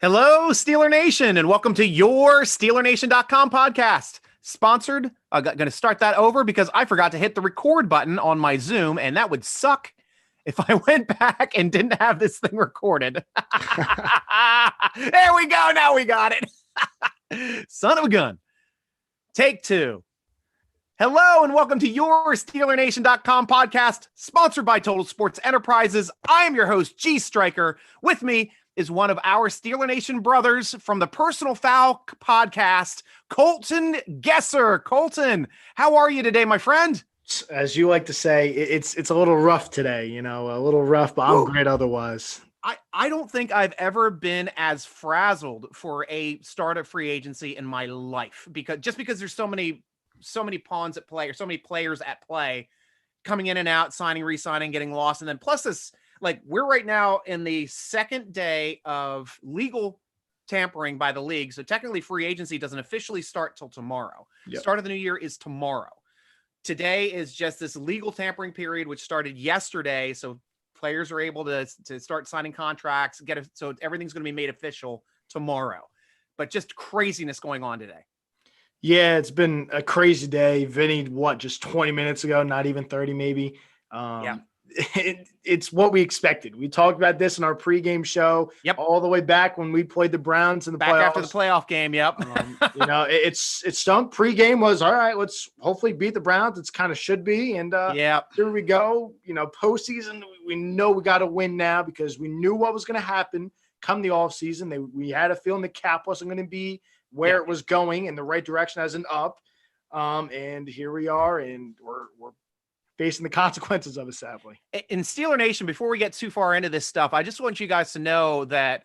Hello, Steeler Nation, and welcome to your SteelerNation.com podcast. Sponsored. I'm going to start that over because I forgot to hit the record button on my Zoom, and that would suck if I went back and didn't have this thing recorded. There we go. Now we got it. Son of a gun. Take two. Hello, and welcome to your SteelerNation.com podcast, sponsored by Total Sports Enterprises. I am your host, G.Stryker. With me is one of our Steeler Nation brothers from the Personal Foul podcast, Colton Gesser. Colton, how are you today, my friend? As you like to say, it's a little rough today, a little rough, but I'm great otherwise. I don't think I've ever been as frazzled for a start of free agency in my life, because there's so many pawns at play, or so many players at play coming in and out, signing, re-signing, getting lost. And then plus this, like, we're right now in the second day of legal tampering by the league. So technically free agency doesn't officially start till tomorrow. Yep. Start of the new year is tomorrow. Today is just this legal tampering period, which started yesterday. So players are able to start signing contracts, so everything's going to be made official tomorrow. But just craziness going on today. Yeah, it's been a crazy day. Vinny, just 20 minutes ago, not even 30 maybe. It's what we expected. We talked about this in our pregame show. Yep. All the way back when we played the Browns in the playoffs. After the playoff game. Yep. It's stunk. Pregame was all right. Let's hopefully beat the Browns. It's kind of should be. And here we go. Postseason, we know we got to win now because we knew what was going to happen come the offseason. We had a feeling the cap wasn't going to be where it was going in the right direction as an up. And here we are, and we're facing the consequences of it, sadly. In Steeler Nation, before we get too far into this stuff, I just want you guys to know that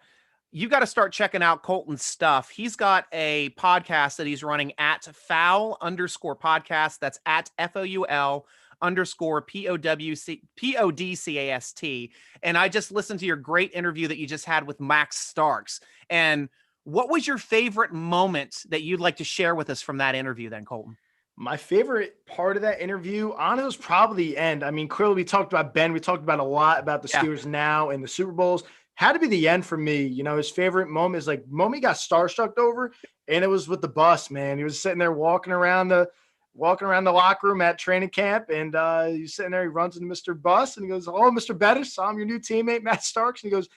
you got to start checking out Colton's stuff. He's got a podcast that he's running at foul_podcast. That's at FOUL_PODCAST. And I just listened to your great interview that you just had with Max Starks. And what was your favorite moment that you'd like to share with us from that interview then, Colton? My favorite part of that interview, honestly, was probably the end. I mean, clearly we talked about Ben. We talked about a lot about the Steelers now and the Super Bowls. Had to be the end for me. His favorite moment is moment he got starstruck over, and it was with the bus, man. He was sitting there walking around the locker room at training camp, and he's sitting there. He runs into Mr. Bus, and he goes, "Hello, Mr. Bettis. I'm your new teammate, Matt Starks." And he goes,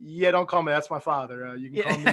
"Yeah, don't call me. That's my father. You can call me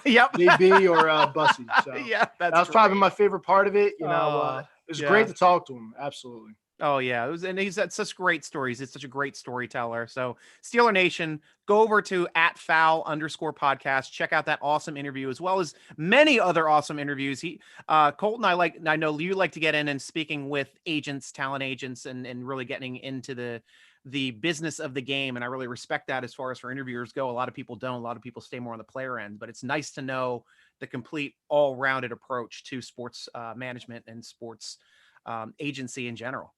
JB or Bussy." So that was probably my favorite part of it. It was great to talk to him. Absolutely. Oh yeah, and he's had such great stories. He's such a great storyteller. So Steeler Nation, go over to @foul_podcast. Check out that awesome interview, as well as many other awesome interviews. Colton, I know you like to get in and speaking with agents, talent agents, and really getting into the business of the game. And I really respect that as far as for interviewers go. A lot of people don't. A lot of people stay more on the player end, but it's nice to know the complete all-rounded approach to sports management and sports agency in general.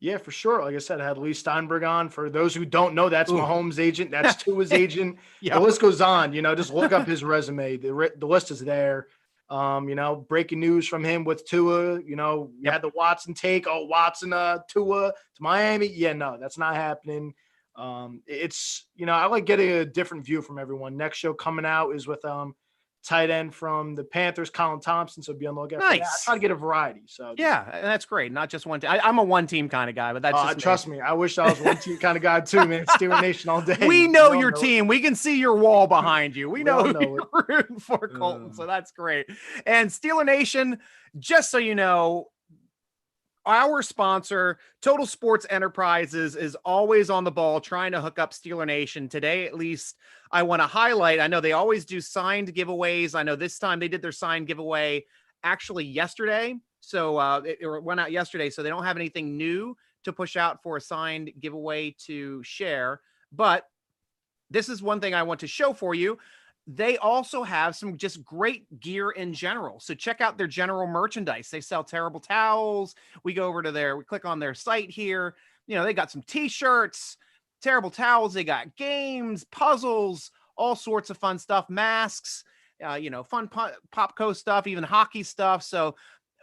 Yeah, for sure. Like I said, I had Lee Steinberg on. For those who don't know, that's Mahomes' agent. That's Tua's agent. The list goes on. Just look up his resume. The list is there. Breaking news from him with Tua. You had the Watson take. Oh, Watson, Tua to Miami. Yeah, no, that's not happening. It's I like getting a different view from everyone. Next show coming out is with tight end from the Panthers, Colin Thompson. So be on the lookout. Nice. I try to get a variety. So yeah, and that's great. Not just one team. I'm a one team kind of guy, but that's just trust me. I wish I was one team kind of guy too, man. Steeler Nation all day. We know your team. We can see your wall behind you. We know who you're rooting for, Colton. So that's great. And Steeler Nation, just so you know, our sponsor, Total Sports Enterprises, is always on the ball trying to hook up Steeler Nation. Today, at least, I want to highlight, I know they always do signed giveaways. I know this time they did their signed giveaway actually yesterday. So it went out yesterday. So they don't have anything new to push out for a signed giveaway to share. But this is one thing I want to show for you. They also have some just great gear in general. So check out their general merchandise. They sell terrible towels. We click on their site here. They got some t-shirts, terrible towels. They got games, puzzles, all sorts of fun stuff, masks, fun Popco stuff, even hockey stuff. So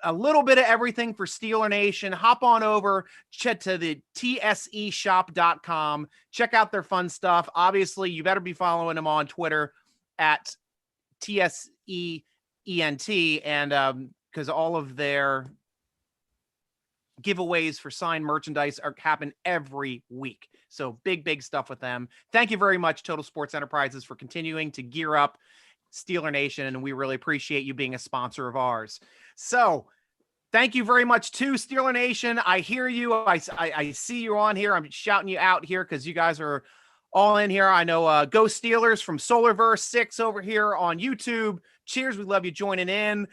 a little bit of everything for Steeler Nation. Hop on over to the tseshop.com. Check out their fun stuff. Obviously, you better be following them on Twitter at TSEENT, and because all of their giveaways for signed merchandise happen every week. So big stuff with them. Thank you very much, Total Sports Enterprises, for continuing to gear up Steeler Nation, and we really appreciate you being a sponsor of ours. So thank you very much to Steeler Nation. I hear you. I see you on here. I'm shouting you out here because you guys are all in here. I know Go Steelers from Solarverse 6 over here on YouTube. Cheers. We love you joining in.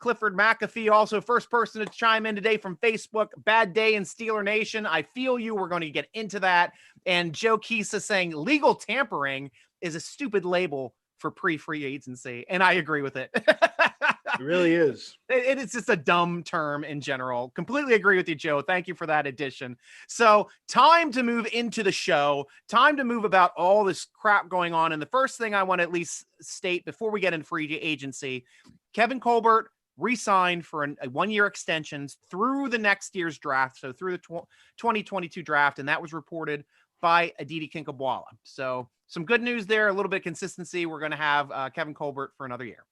Clifford McAfee, also first person to chime in today from Facebook. Bad day in Steeler Nation. I feel you. We're going to get into that. And Joe Kisa saying legal tampering is a stupid label for pre-free agency. And I agree with it. It really is. It's just a dumb term in general. Completely agree with you, Joe. Thank you for that addition. So time to move into the show, time to move about all this crap going on. And the first thing I want to at least state before we get into free agency, Kevin Colbert re-signed for a one-year extension through the next year's draft. So through the 2022 draft. And that was reported by Aditi Kinkhabwala. So some good news there, a little bit of consistency. We're going to have Kevin Colbert for another year.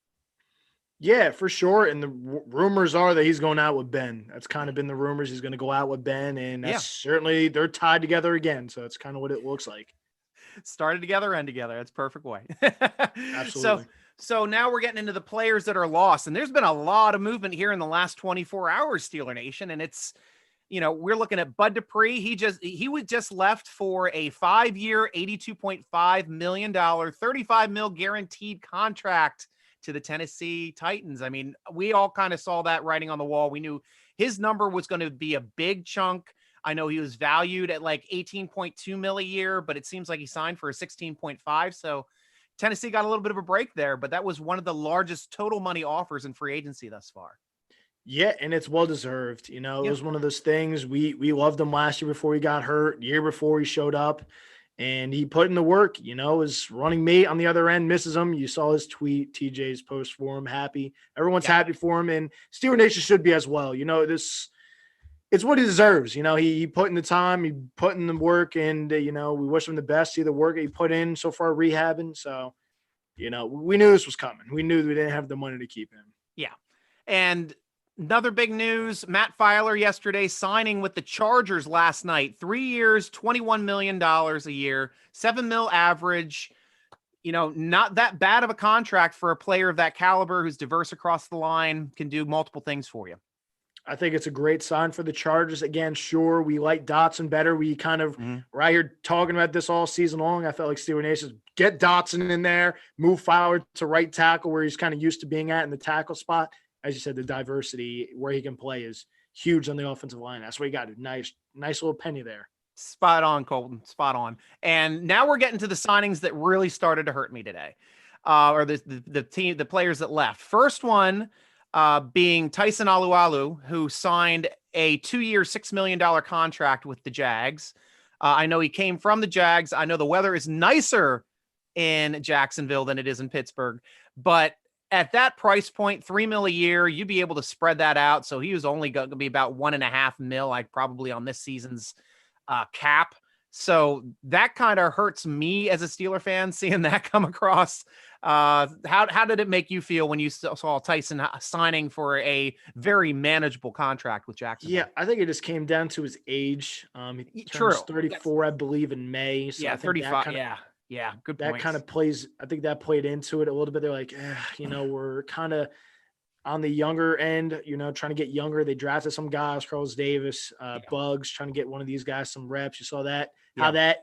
Yeah, for sure. And the rumors are that he's going out with Ben. That's kind of been the rumors. He's going to go out with Ben, and that's certainly they're tied together again. So that's kind of what it looks like. Started together, end together. That's perfect way. Absolutely. So now we're getting into the players that are lost, and there's been a lot of movement here in the last 24 hours, Steeler Nation, and it's, we're looking at Bud Dupree. He was just left for a 5-year, $82.5 million, $35 million guaranteed contract to the Tennessee Titans. I mean, we all kind of saw that writing on the wall. We knew his number was going to be a big chunk. I know he was valued at like 18.2 mil a year, but it seems like he signed for a 16.5. So Tennessee got a little bit of a break there, but that was one of the largest total money offers in free agency thus far. Yeah, and it's well-deserved. It was one of those things. We loved him last year before he got hurt, year before he showed up. And he put in the work, his running mate on the other end misses him. You saw his tweet, TJ's post for him, happy. Everyone's happy for him, and Steeler Nation should be as well. It's what he deserves. He put in the time, he put in the work, and, we wish him the best. See the work he put in so far rehabbing. So, we knew this was coming. We knew we didn't have the money to keep him. Yeah. And another big news, Matt Feiler yesterday signing with the Chargers last night. 3 years, $21 million a year, $7 million average. Not that bad of a contract for a player of that caliber who's diverse across the line, can do multiple things for you. I think it's a great sign for the Chargers. Again, sure, we like Dotson better. We kind of right here talking about this all season long. I felt like Steeler Nation, get Dotson in there, move Feiler to right tackle where he's kind of used to being at in the tackle spot. As you said, the diversity where he can play is huge on the offensive line. That's what you got. Nice little penny there. Spot on, Colton. Spot on. And now we're getting to the signings that really started to hurt me today, or the players that left. First one being Tyson Olualu, who signed a 2-year, $6 million contract with the Jags. I know he came from the Jags. I know the weather is nicer in Jacksonville than it is in Pittsburgh, but at that price point, $3 million a year, you'd be able to spread that out. So he was only going to be about $1.5 million, like probably on this season's cap. So that kind of hurts me as a Steeler fan, seeing that come across. How did it make you feel when you saw Tyson signing for a very manageable contract with Jacksonville? Yeah, I think it just came down to his age. He turns 34, I believe, in May. So 35. Yeah, good point. That kind of plays. I think that played into it a little bit. They're like, we're kind of on the younger end, trying to get younger. They drafted some guys, Carlos Davis, Bugs, trying to get one of these guys some reps. You saw that, how that,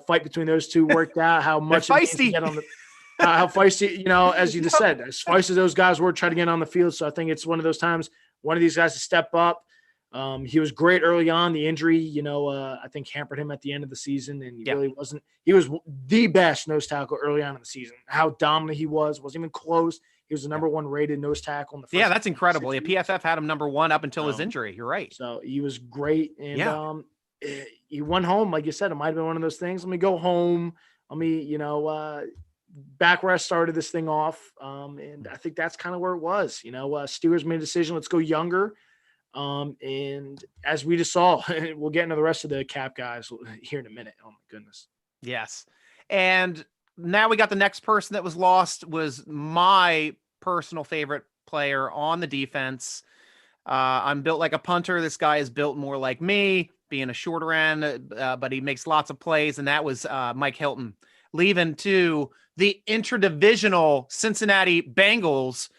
fight between those two worked out, how much feisty. Get on the, how feisty, as you just said, as feisty as those guys were trying to get on the field. So I think it's one of those times, one of these guys to step up. He was great early on. The injury, I think hampered him at the end of the season, and he really wasn't. He was the best nose tackle early on in the season. How dominant he wasn't even close. He was the number one rated nose tackle in the first. That's incredible. PFF had him number one up until his injury. You're right. So he was great, and he went home. Like you said, it might have been one of those things. Let me go home. Let me, back where I started this thing off. And I think that's kind of where it was. Steelers made a decision. Let's go younger. And as we just saw, we'll get into the rest of the cap guys here in a minute. Oh my goodness. Yes. And now we got the next person that was lost was my personal favorite player on the defense. I'm built like a punter. This guy is built more like me, being a shorter end, but he makes lots of plays. And that was Mike Hilton, leaving to the interdivisional Cincinnati Bengals,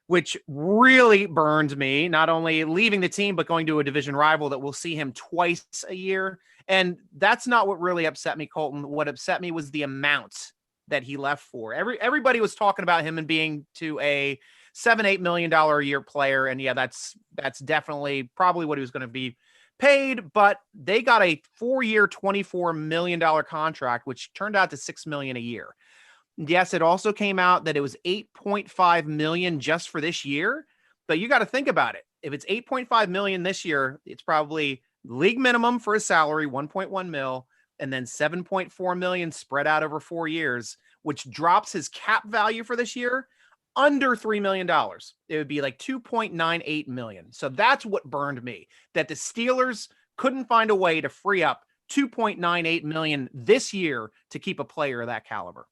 which really burned me, not only leaving the team, but going to a division rival that will see him twice a year. And that's not what really upset me, Colton. What upset me was the amount that he left for. Everybody was talking about him and being to a $7-8 million a year player. And yeah, that's definitely probably what he was going to be paid, but they got a 4-year, $24 million contract, which turned out to $6 million a year. Yes, it also came out that it was $8.5 million just for this year, but you got to think about it. If it's $8.5 million this year, it's probably league minimum for his salary, 1.1 mil, and then 7.4 million spread out over 4 years, which drops his cap value for this year under $3 million. It would be like 2.98 million. So that's what burned me, that the Steelers couldn't find a way to free up 2.98 million this year to keep a player of that caliber.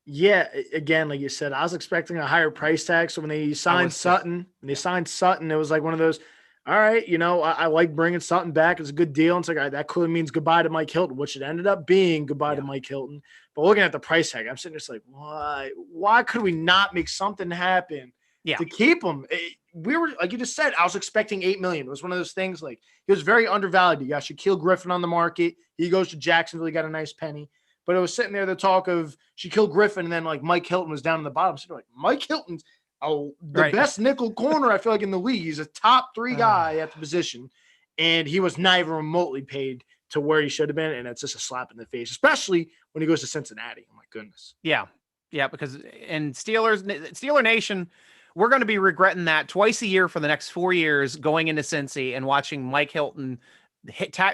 Yeah, again, like you said, I was expecting a higher price tag. So when they signed Sutton, it was like one of those, all right, I like bringing Sutton back. It's a good deal. And it's like, all right, that clearly means goodbye to Mike Hilton, which it ended up being goodbye to Mike Hilton. But looking at the price tag, I'm sitting there just like, why? Why could we not make something happen to keep him? We were, like you just said, I was expecting $8 million. It was one of those things, like, he was very undervalued. You got Shaquille Griffin on the market. He goes to Jacksonville. He got a nice penny. But it was sitting there, the talk of Shaquille Griffin, and then like Mike Hilton was down in the bottom. So like, Mike Hilton's the best nickel corner, I feel like, in the league. He's a top 3 guy at the position, and he was not even remotely paid to where he should have been. And it's just a slap in the face, especially when he goes to Cincinnati. Oh my goodness. Yeah. Because in Steeler Nation, we're going to be regretting that twice a year for the next 4 years, going into Cincy and watching Mike Hilton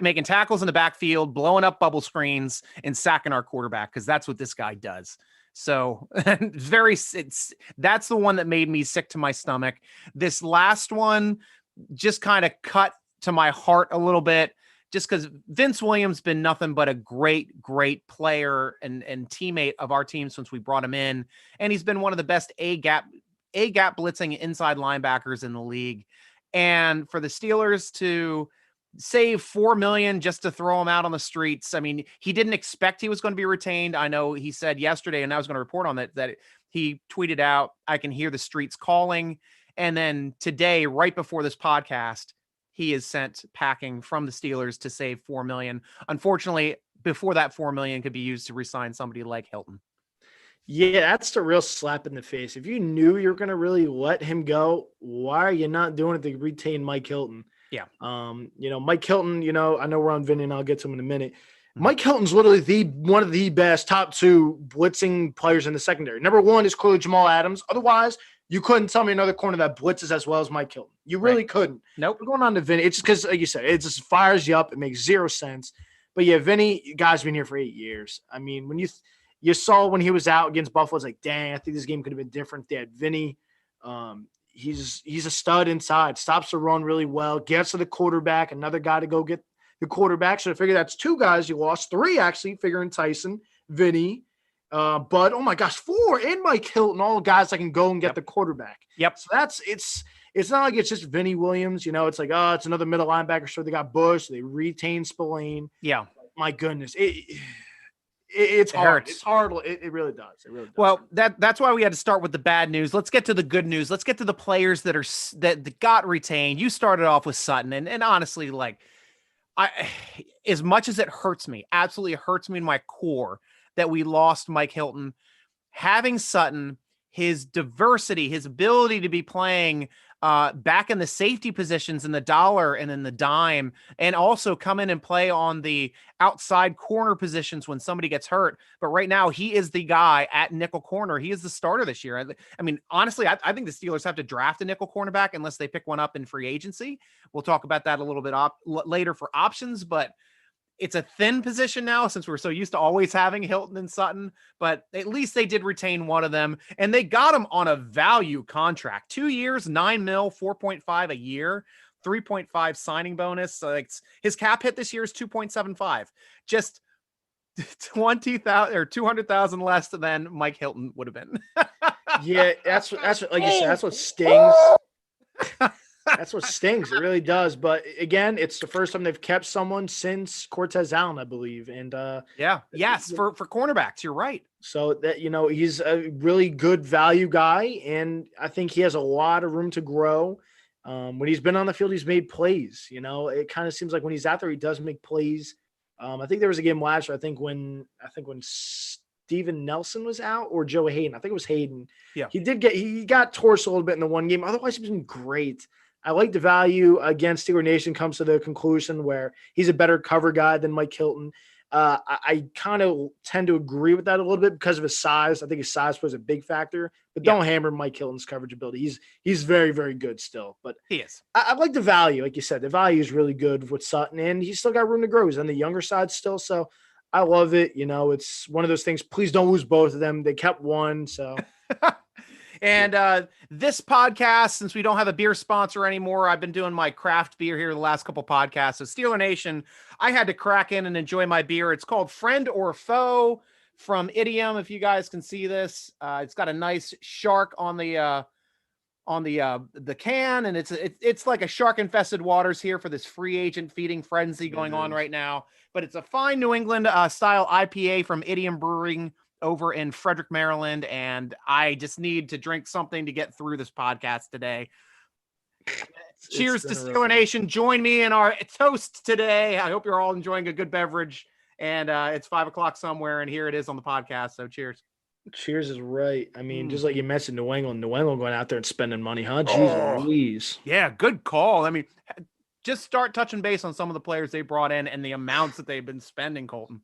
making tackles in the backfield, blowing up bubble screens, and sacking our quarterback, because that's what this guy does. So that's the one that made me sick to my stomach. This last one just kind of cut to my heart a little bit, just because Vince Williams been nothing but a great player and teammate of our team since we brought him in, and he's been one of the best A gap blitzing inside linebackers in the league. And for the Steelers to save $4 million just to throw him out on the streets. I mean, he didn't expect he was going to be retained. I know he said yesterday, and I was going to report on that he tweeted out, "I can hear the streets calling." And then today, right before this podcast, he is sent packing from the Steelers to save $4 million. Unfortunately, before that $4 million could be used to re-sign somebody like Hilton. Yeah, that's the real slap in the face. If you knew you were going to really let him go, why are you not doing it to retain Mike Hilton? Yeah. Mike Hilton, I know we're on Vinny and I'll get to him in a minute. Mike Hilton's literally one of the best top 2 blitzing players in the secondary. Number 1 is clearly Jamal Adams. Otherwise, you couldn't tell me another corner that blitzes as well as Mike Hilton. You really couldn't. Nope. We're going on to Vinny. It's just because, like you said, it just fires you up. It makes zero sense. But yeah, Vinny, you guys been here for 8 years. I mean, when you saw when he was out against Buffalo, it's like, dang, I think this game could have been different. They had Vinny. He's a stud inside, stops the run really well, gets to the quarterback, another guy to go get the quarterback. So I figure that's 2 guys you lost, 3 actually, figuring Tyson, Vinny, but oh my gosh, 4 and Mike Hilton, all guys that can go and get the quarterback. Yep. So it's not like it's just Vinny Williams, it's like, it's another middle linebacker. So they got Bush, they retain Spillane. Yeah. My goodness. It's hard. Hurts. It's hard. It really does. It really does. Well, that's why we had to start with the bad news. Let's get to the good news. Let's get to the players that got retained. You started off with Sutton, and honestly, like, as much as it hurts me, absolutely hurts me in my core that we lost Mike Hilton. Having Sutton, his diversity, his ability to be playing back in the safety positions in the dollar and in the dime, and also come in and play on the outside corner positions when somebody gets hurt. But right now, he is the guy at nickel corner. He is the starter this year. I mean, honestly, I think the Steelers have to draft a nickel cornerback unless they pick one up in free agency. We'll talk about that a little bit later for options, but it's a thin position now since we're so used to always having Hilton and Sutton, but at least they did retain one of them, and they got him on a value contract, 2 years, $9 million, 4.5 a year, 3.5 signing bonus. So his cap hit this year is 2.75. Just 20,000 or 200,000 less than Mike Hilton would have been. Yeah, that's what, like you said, that's what stings. That's what stings. It really does. But again, it's the first time they've kept someone since Cortez Allen, I believe. And yes, for cornerbacks, you're right. So that, he's a really good value guy, and I think he has a lot of room to grow. When he's been on the field, he's made plays. It kind of seems like when he's out there, he does make plays. I think there was a game last year. I think when Steven Nelson was out, or Joe Hayden. I think it was Hayden. Yeah, he got torced a little bit in the one game. Otherwise, he's been great. I like the value. Again, Steeler Nation comes to the conclusion where he's a better cover guy than Mike Hilton. I kind of tend to agree with that a little bit because of his size. I think his size was a big factor, but don't hammer Mike Hilton's coverage ability. He's very, very good still, but he is. I like the value. Like you said, the value is really good with Sutton, and he's still got room to grow. He's on the younger side still. So I love it. It's one of those things. Please don't lose both of them. They kept one. So And this podcast, since we don't have a beer sponsor anymore, I've been doing my craft beer here the last couple podcasts. So Steeler Nation, I had to crack in and enjoy my beer. It's called Friend or Foe from Idiom. If you guys can see this, it's got a nice shark on the can, and it's like a shark infested waters here for this free agent feeding frenzy going on right now. But it's a fine New England style IPA from Idiom Brewing over in Frederick, Maryland, and I just need to drink something to get through this podcast today. Cheers to Steeler Nation. Join me in our toast today. I hope you're all enjoying a good beverage, and it's 5:00 somewhere, and here it is on the podcast. So cheers. Cheers is right. I mean, just like you mentioned, New England going out there and spending money, huh? Jeez Louise. Yeah, good call. I mean, just start touching base on some of the players they brought in and the amounts that they've been spending, Colton.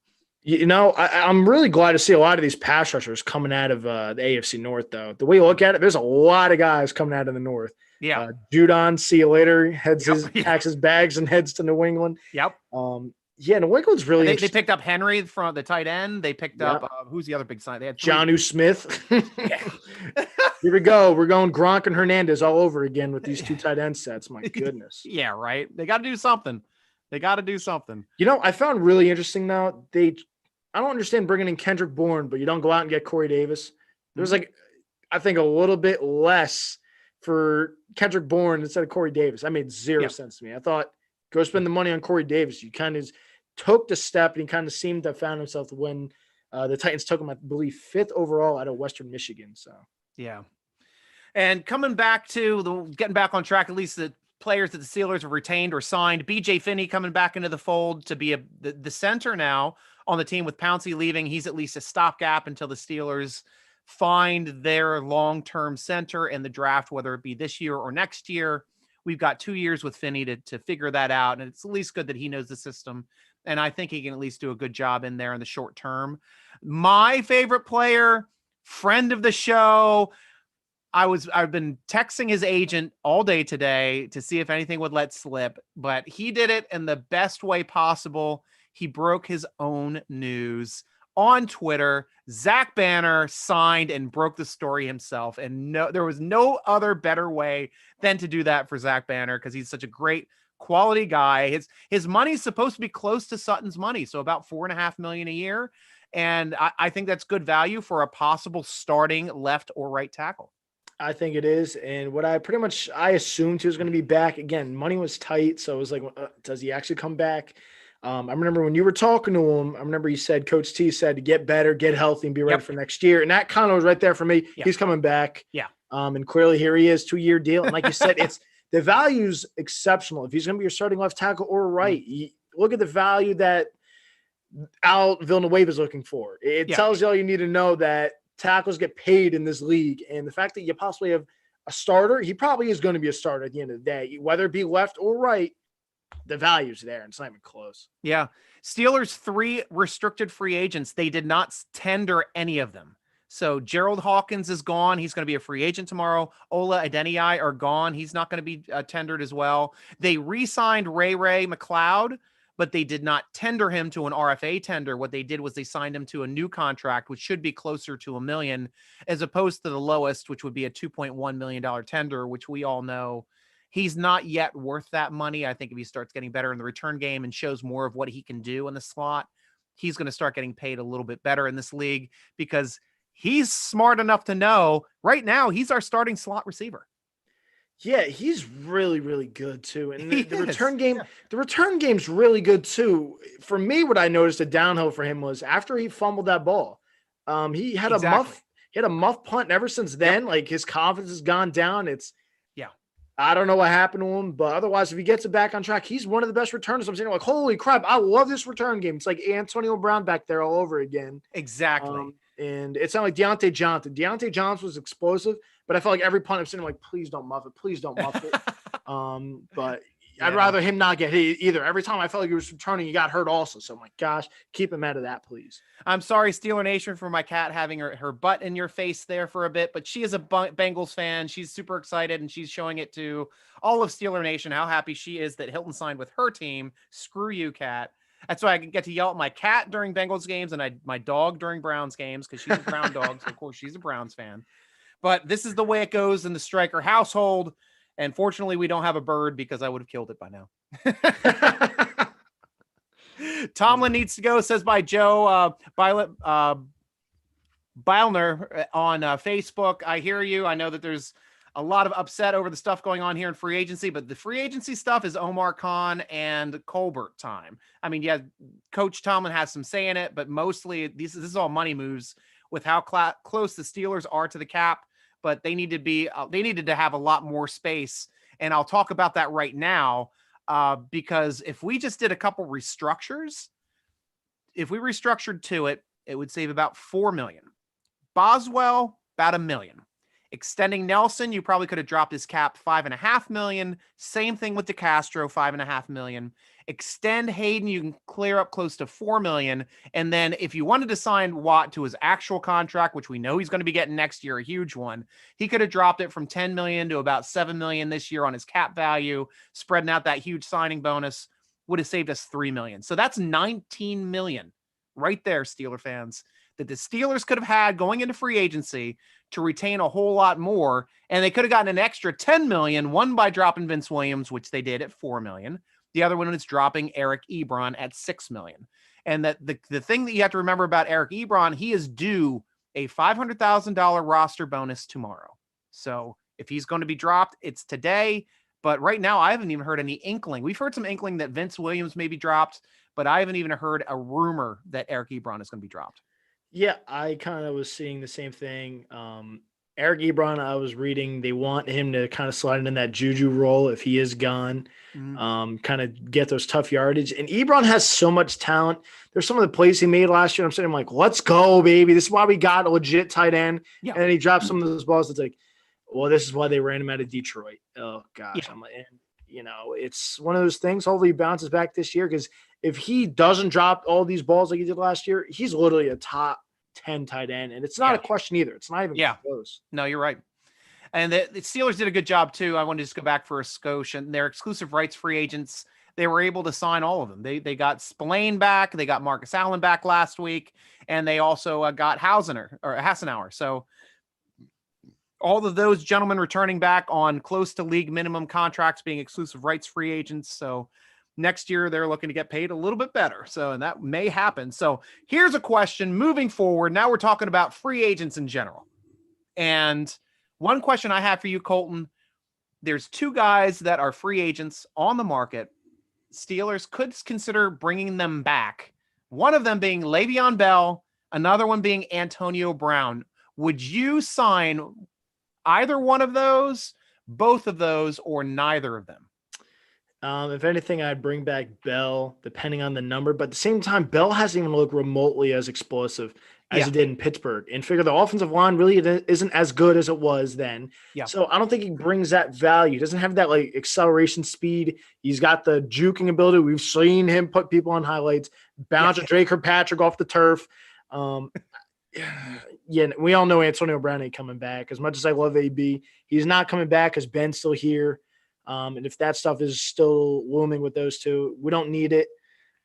I'm really glad to see a lot of these pass rushers coming out of the AFC North, though. The way you look at it, there's a lot of guys coming out of the North. Yeah. Judon, see you later, packs his bags and heads to New England. Yep. New England's really they picked up Henry from the tight end. They picked up who's the other big sign? They had Jonnu Smith. Here we go. We're going Gronk and Hernandez all over again with these two tight end sets. My goodness. Yeah, right. They got to do something. I found really interesting now. I don't understand bringing in Kendrick Bourne, but you don't go out and get Corey Davis. There's I think a little bit less for Kendrick Bourne instead of Corey Davis. That made zero sense to me. I thought, go spend the money on Corey Davis. You kind of took the step, and he kind of seemed to have found himself when the Titans took him, I believe, 5th overall out of Western Michigan. So yeah. And getting back on track, at least the players that the Steelers have retained or signed. BJ Finney coming back into the fold to be the center now on the team with Pouncey leaving. He's at least a stopgap until the Steelers find their long-term center in the draft, whether it be this year or next year. We've got 2 years with Finney to figure that out. And it's at least good that he knows the system. And I think he can at least do a good job in there in the short term. My favorite player, friend of the show, I've been texting his agent all day today to see if anything would let slip, but he did it in the best way possible. He broke his own news on Twitter. Zach Banner signed and broke the story himself. And there was no other better way than to do that for Zach Banner, because he's such a great quality guy. His money's supposed to be close to Sutton's money, so about $4.5 million a year. And I think that's good value for a possible starting left or right tackle. I think it is. And what I assumed he was going to be back. Again, money was tight. So it was like, does he actually come back? I remember when you were talking to him, I remember you said, Coach T said to get better, get healthy, and be ready for next year. And that kind of was right there for me. Yep. He's coming back. Yeah. And clearly here he is, 2-year deal. And like you said, the value's exceptional. If he's going to be your starting left tackle or right, look at the value that Al Villanueva is looking for. It tells you all you need to know that tackles get paid in this league. And the fact that you possibly have a starter, he probably is going to be a starter at the end of the day, whether it be left or right. The value's there, and it's not even close. Yeah. Steelers 3 restricted free agents. They did not tender any of them. So Gerald Hawkins is gone. He's going to be a free agent tomorrow. Ola Adeniji are gone. He's not going to be tendered as well. They re-signed Ray McLeod, but they did not tender him to an RFA tender. What they did was they signed him to a new contract, which should be closer to $1 million, as opposed to the lowest, which would be a $2.1 million tender, which we all know he's not yet worth that money. I think if he starts getting better in the return game and shows more of what he can do in the slot, he's going to start getting paid a little bit better in this league because he's smart enough to know right now he's our starting slot receiver. Yeah, he's really, really good too. And the return game, yeah. the return game's really good too. For me, what I noticed a downhill for him was after he fumbled that ball. He had a muff punt. And ever since then, like his confidence has gone down. I don't know what happened to him, but otherwise, if he gets it back on track, he's one of the best returners. I'm saying, like, holy crap, I love this return game. It's like Antonio Brown back there all over again. Exactly. And it's not like Deontay Johnson. Deontay Johnson was explosive, but I felt like every punt I'm sitting like, please don't muff it. Please don't muff it. But I'd rather him not get hit either. Every time I felt like he was returning, he got hurt also. So, my gosh, keep him out of that, please. I'm sorry, Steeler Nation, for my cat having her butt in your face there for a bit, but she is a Bengals fan. She's super excited, and she's showing it to all of Steeler Nation how happy she is that Hilton signed with her team. Screw you, cat. That's why I can get to yell at my cat during Bengals games and my dog during Browns games because she's a Brown dog, so of course she's a Browns fan. But this is the way it goes in the Stryker household. And fortunately, we don't have a bird because I would have killed it by now. Tomlin needs to go, says by Joe Bilner on Facebook. I hear you. I know that there's a lot of upset over the stuff going on here in free agency, but the free agency stuff is Omar Khan and Colbert time. I mean, yeah, Coach Tomlin has some say in it, but mostly this is all money moves with how close the Steelers are to the cap. But they needed to have a lot more space. And I'll talk about that right now because if we just did a couple restructures, if we restructured to it, it would save about $4 million. Boswell, about $1 million. Extending Nelson, you probably could have dropped his cap $5.5 million. Same thing with DeCastro, $5.5 million. Extend Hayden, you can clear up close to $4 million. And then if you wanted to sign Watt to his actual contract, which we know he's going to be getting next year, a huge one, he could have dropped it from $10 million to about $7 million this year on his cap value, spreading out that huge signing bonus, would have saved us $3 million. So that's $19 million right there, Steeler fans, that the Steelers could have had going into free agency to retain a whole lot more. And they could have gotten an extra $10 million, one by dropping Vince Williams, which they did at $4 million. The other one is dropping Eric Ebron at $6 million. And that the thing that you have to remember about Eric Ebron, he is due a $500,000 roster bonus tomorrow. So if he's going to be dropped, it's today. But right now, I haven't even heard any inkling. We've heard some inkling that Vince Williams may be dropped, but I haven't even heard a rumor that Eric Ebron is going to be dropped. Yeah, I kind of was seeing the same thing. Eric Ebron, I was reading, they want him to kind of slide in that Juju role if he is gone, kind of get those tough yardage. And Ebron has so much talent. There's some of the plays he made last year. I'm saying, like, let's go, baby. This is why we got a legit tight end. Yeah. And then he dropped some of those balls. It's like, well, this is why they ran him out of Detroit. Oh, gosh. Yeah. I'm like, and, it's one of those things. Hopefully he bounces back this year because if he doesn't drop all these balls like he did last year, he's literally a top 10 tight end. And it's not a question either. It's not even close. No, you're right. And the Steelers did a good job too. I want to just go back for a skosh, and their exclusive rights free agents, they were able to sign all of them. They got Spillane back. They got Marcus Allen back last week. And they also got Hassenauer. So all of those gentlemen returning back on close to league minimum contracts, being exclusive rights free agents. So next year they're looking to get paid a little bit better. So, and that may happen. So here's a question moving forward. Now we're talking about free agents in general. And one question I have for you, Colton, there's two guys that are free agents on the market. Steelers could consider bringing them back. One of them being Le'Veon Bell, another one being Antonio Brown. Would you sign either one of those, both of those, or neither of them? If anything, I'd bring back Bell, depending on the number. But at the same time, Bell hasn't even looked remotely as explosive as he did in Pittsburgh. And figure the offensive line really isn't as good as it was then. Yeah. So I don't think he brings that value. He doesn't have that like acceleration speed. He's got the juking ability. We've seen him put people on highlights, bounce a Drake Kirkpatrick off the turf. Yeah, we all know Antonio Brown ain't coming back. As much as I love AB, he's not coming back because Ben's still here. And if that stuff is still looming with those two, we don't need it.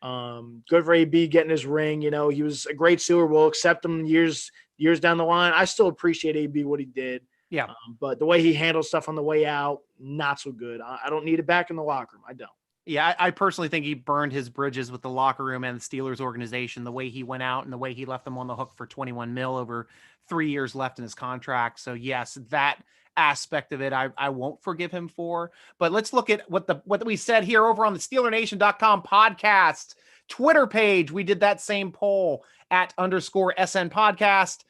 Good for AB getting his ring. He was a great Steeler. We'll accept him years down the line. I still appreciate AB, what he did. Yeah. But the way he handles stuff on the way out, not so good. I don't need it back in the locker room. I don't. Yeah, I personally think he burned his bridges with the locker room and the Steelers organization, the way he went out and the way he left them on the hook for 21 mil over 3 years left in his contract. So yes, that aspect of it, I won't forgive him for. But let's look at what we said here over on the SteelerNation.com podcast Twitter page. We did that same poll at _SN podcast,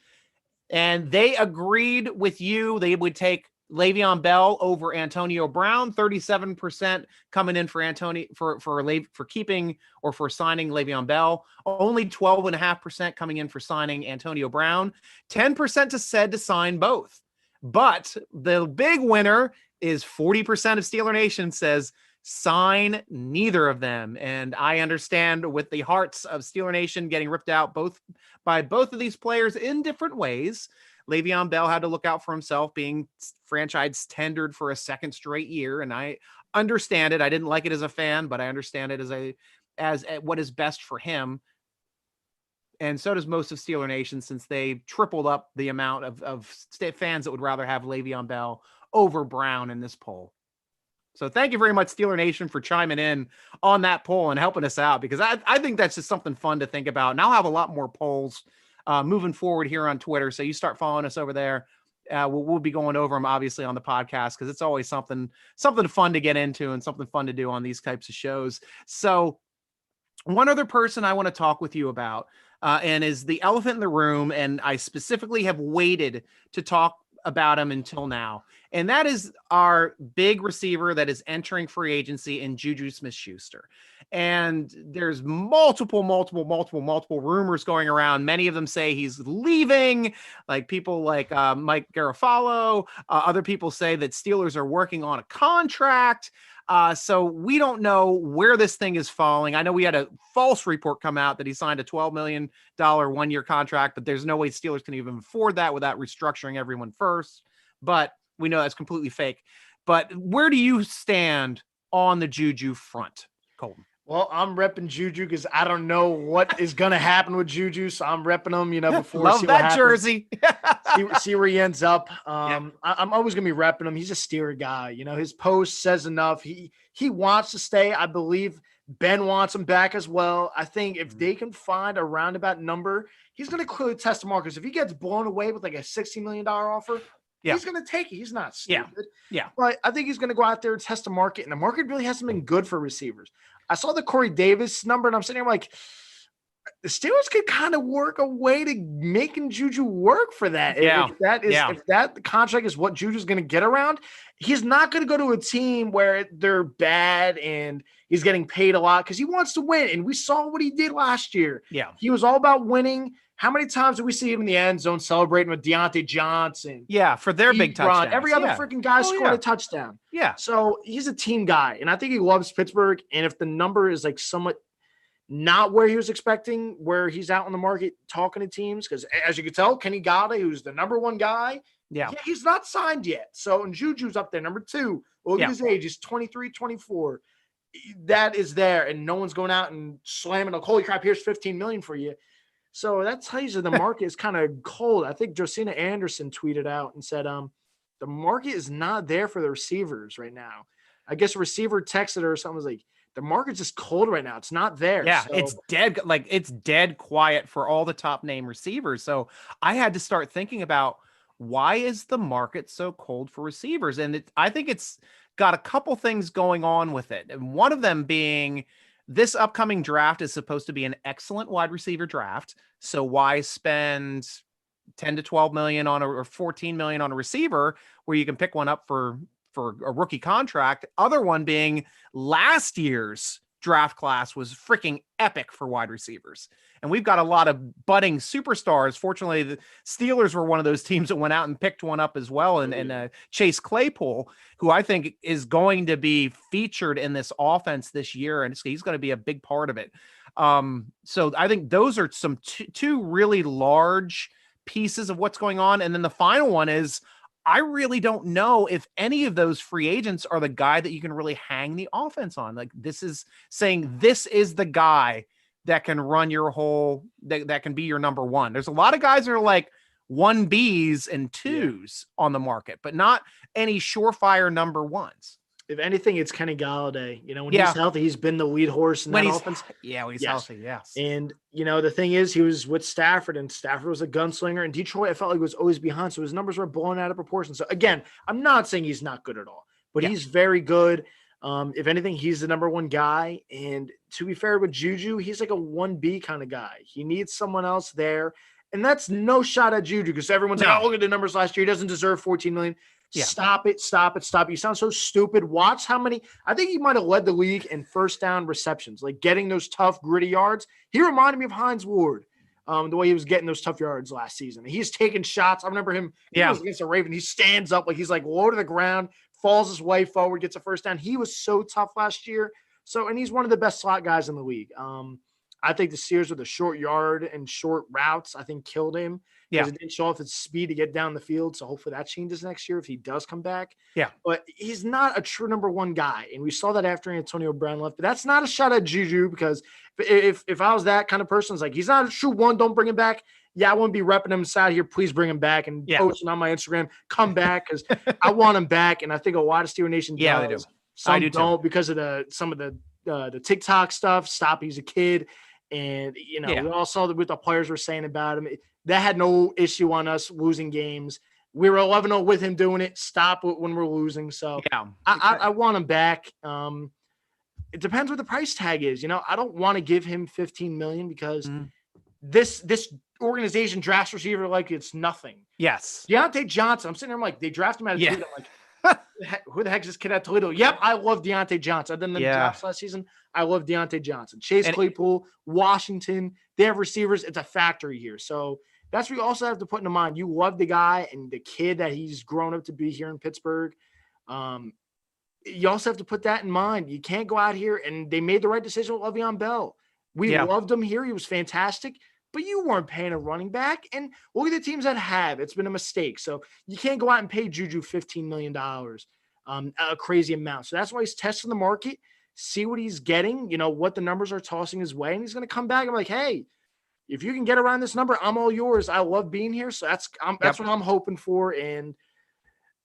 and they agreed with you. They would take Le'Veon Bell over Antonio Brown, 37% coming in for for keeping or for signing Le'Veon Bell, only 12.5% coming in for signing Antonio Brown, 10% said to sign both. But the big winner is 40% of Steeler Nation says sign neither of them. And I understand with the hearts of Steeler Nation getting ripped out by both of these players in different ways. Le'Veon Bell had to look out for himself, being franchise tendered for a second straight year. And I understand it. I didn't like it as a fan, but I understand it as what is best for him. And so does most of Steeler Nation, since they tripled up the amount of fans that would rather have Le'Veon Bell over Brown in this poll. So thank you very much, Steeler Nation, for chiming in on that poll and helping us out, because I think that's just something fun to think about. And I'll have a lot more polls moving forward here on Twitter. So you start following us over there. We'll be going over them obviously on the podcast, because it's always something fun to get into and something fun to do on these types of shows. So one other person I want to talk with you about and is the elephant in the room, and I specifically have waited to talk about him until now. And that is our big receiver that is entering free agency in Juju Smith-Schuster. And there's multiple rumors going around. Many of them say he's leaving, like people like Mike Garafolo. Other people say that Steelers are working on a contract. So we don't know where this thing is falling. I know we had a false report come out that he signed a $12 million 1-year contract, but there's no way Steelers can even afford that without restructuring everyone first. But we know that's completely fake. But where do you stand on the Juju front, Colton? Well, I'm repping Juju because I don't know what is going to happen with Juju. So I'm repping him, before. Love that jersey. see where he ends up. I'm always going to be repping him. He's a Steeler guy. His post says enough. He wants to stay. I believe Ben wants him back as well. I think if they can find a roundabout number, he's going to clearly test the markets. If he gets blown away with like a $60 million offer, he's going to take it. He's not stupid. Yeah. But I think he's going to go out there and test the market. And the market really hasn't been good for receivers. I saw the Corey Davis number, and I'm sitting here like, the Steelers could kind of work a way to making Juju work for that. If that contract is what Juju's going to get around, he's not going to go to a team where they're bad and he's getting paid a lot, because he wants to win. And we saw what he did last year. Yeah. He was all about winning. How many times did we see him in the end zone celebrating with Deontay Johnson? Yeah, for their big touchdown. Every other freaking guy scored a touchdown. Yeah. So he's a team guy, and I think he loves Pittsburgh. And if the number is like somewhat not where he was expecting, where he's out in the market talking to teams, because as you can tell, Kenny Gallaudet, who's the number one guy, he's not signed yet. So, and Juju's up there, number two. Look at his age. He's 23, 24. That is there, and no one's going out and slamming, like, holy crap, here's $15 million for you. So that tells you the market is kind of cold. I think Josina Anderson tweeted out and said, the market is not there for the receivers right now. I guess a receiver texted her or something, was like, the market's just cold right now. It's not there. Yeah, so it's dead. Like, it's dead quiet for all the top name receivers. So I had to start thinking about, why is the market so cold for receivers? And I think it's got a couple things going on with it. And one of them being, this upcoming draft is supposed to be an excellent wide receiver draft. So why spend 10 to 12 million or 14 million on a receiver where you can pick one up for a rookie contract? Other one being, last year's draft class was freaking epic for wide receivers. And we've got a lot of budding superstars. Fortunately, the Steelers were one of those teams that went out and picked one up as well. And Chase Claypool, who I think is going to be featured in this offense this year. And he's going to be a big part of it. So I think those are some two really large pieces of what's going on. And then the final one is, I really don't know if any of those free agents are the guy that you can really hang the offense on. Like, this is saying this is the guy that can run your whole, that can be your number one. There's a lot of guys that are like 1Bs and 2s on the market, but not any surefire number ones. If anything, it's Kenny Gallaudet. When he's healthy, he's been the lead horse in that offense. Yeah, when he's healthy, yes. And, the thing is, he was with Stafford, and Stafford was a gunslinger. And Detroit, I felt like, was always behind. So his numbers were blown out of proportion. So, again, I'm not saying he's not good at all, but he's very good. If anything, he's the number one guy. And to be fair with Juju, he's like a 1B kind of guy. He needs someone else there. And that's no shot at Juju, because everyone's like, oh, look at the numbers last year. He doesn't deserve $14 million. Yeah. Stop it. You sound so stupid. Watch how many. I think he might have led the league in first down receptions, like getting those tough, gritty yards. He reminded me of Hines Ward, the way he was getting those tough yards last season. He's taking shots. I remember him against the Ravens. He stands up like he's like low to the ground, falls his way forward, gets a first down. He was so tough last year. And he's one of the best slot guys in the league. I think the Steelers with the short yard and short routes, I think, killed him. Yeah. It didn't show off his speed to get down the field. So hopefully that changes next year if he does come back. Yeah. But he's not a true number one guy. And we saw that after Antonio Brown left. But that's not a shot at Juju, because if I was that kind of person, it's like, he's not a true one, don't bring him back. Yeah, I wouldn't be repping him inside here. Please bring him back and posting on my Instagram. Come back, because I want him back. And I think a lot of Steelers Nation does. Yeah, they do. Some don't because of some of the TikTok stuff. Stop, he's a kid. And, we all saw that what the players were saying about him. That had no issue on us losing games. We were 11-0 with him doing it. Stop it when we're losing. So I want him back. It depends what the price tag is. I don't want to give him $15 million, because this organization drafts receiver like it's nothing. Yes. Deontay Johnson. I'm sitting there, I'm like, they drafted him out of Toledo. I'm like, who the heck is this kid at Toledo? Yep, I love Deontay Johnson. Other than the drafts last season, I love Deontay Johnson. Chase Claypool, Washington, they have receivers. It's a factory here. So that's what you also have to put in mind. You love the guy and the kid that he's grown up to be here in Pittsburgh. You also have to put that in mind. You can't go out here, and they made the right decision with Veon Bell. We loved him here. He was fantastic. But you weren't paying a running back. And look at the teams that have. It's been a mistake. So you can't go out and pay Juju $15 million, a crazy amount. So that's why he's testing the market, see what he's getting, what the numbers are tossing his way. And he's going to come back and be like, hey, if you can get around this number, I'm all yours. I love being here. So that's what I'm hoping for. And,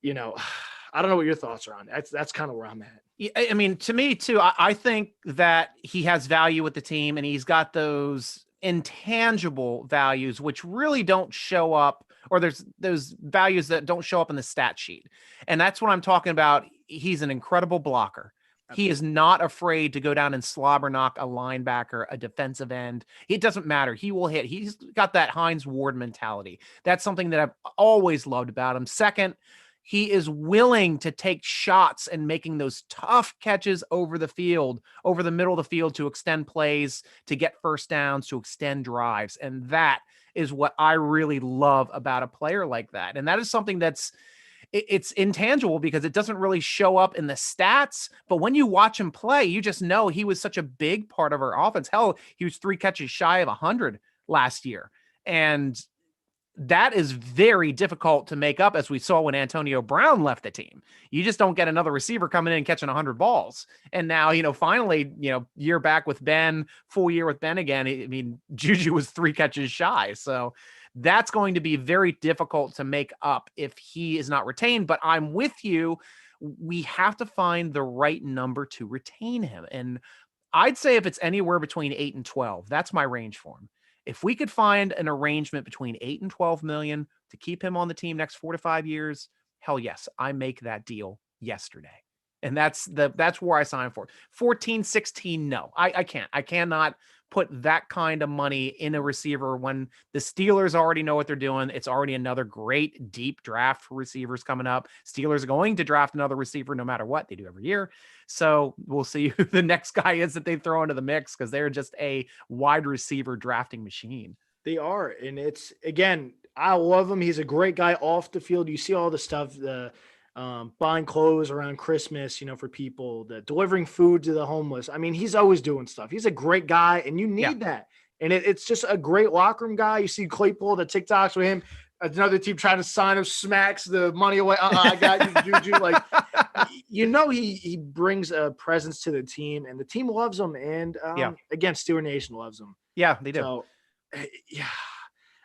I don't know what your thoughts are on. That's kind of where I'm at. I mean, to me too, I think that he has value with the team, and he's got those intangible values which really don't show up, or there's those values that don't show up in the stat sheet. And that's what I'm talking about. He's an incredible blocker. He is not afraid to go down and slobber knock a linebacker, a defensive end. It doesn't matter. He will hit. He's got that Hines Ward mentality. That's something that I've always loved about him. Second, he is willing to take shots and making those tough catches over the field, over the middle of the field, to extend plays, to get first downs, to extend drives. And that is what I really love about a player like that. And that is something it's intangible, because it doesn't really show up in the stats. But when you watch him play, you just know he was such a big part of our offense. Hell, he was 3 catches shy of 100 last year. And that is very difficult to make up, as we saw when Antonio Brown left the team. You just don't get another receiver coming in and catching 100 balls. And now, finally, year back with Ben, full year with Ben again. I mean, Juju was 3 catches shy. So that's going to be very difficult to make up if he is not retained. But I'm with you. We have to find the right number to retain him. And I'd say if it's anywhere between 8 and 12, that's my range for him. If we could find an arrangement between 8 and 12 million to keep him on the team next 4 to 5 years, hell yes, I make that deal yesterday. And that's where I sign for. 14, 16, no. I can't. I cannot put that kind of money in a receiver when the Steelers already know what they're doing. It's already another great deep draft for receivers coming up. Steelers are going to draft another receiver no matter what. They do every year. So we'll see who the next guy is that they throw into the mix, because they're just a wide receiver drafting machine. They are. And it's, again, I love him. He's a great guy off the field. You see all the stuff, the buying clothes around Christmas, for people, the delivering food to the homeless. I mean, he's always doing stuff. He's a great guy, and you need that. And it's just a great locker room guy. You see Claypool, the TikToks with him, another team trying to sign him, smacks the money away. I got you, Juju. Like, he brings a presence to the team, and the team loves him. And again, Steelers Nation loves him. Yeah, they do. So,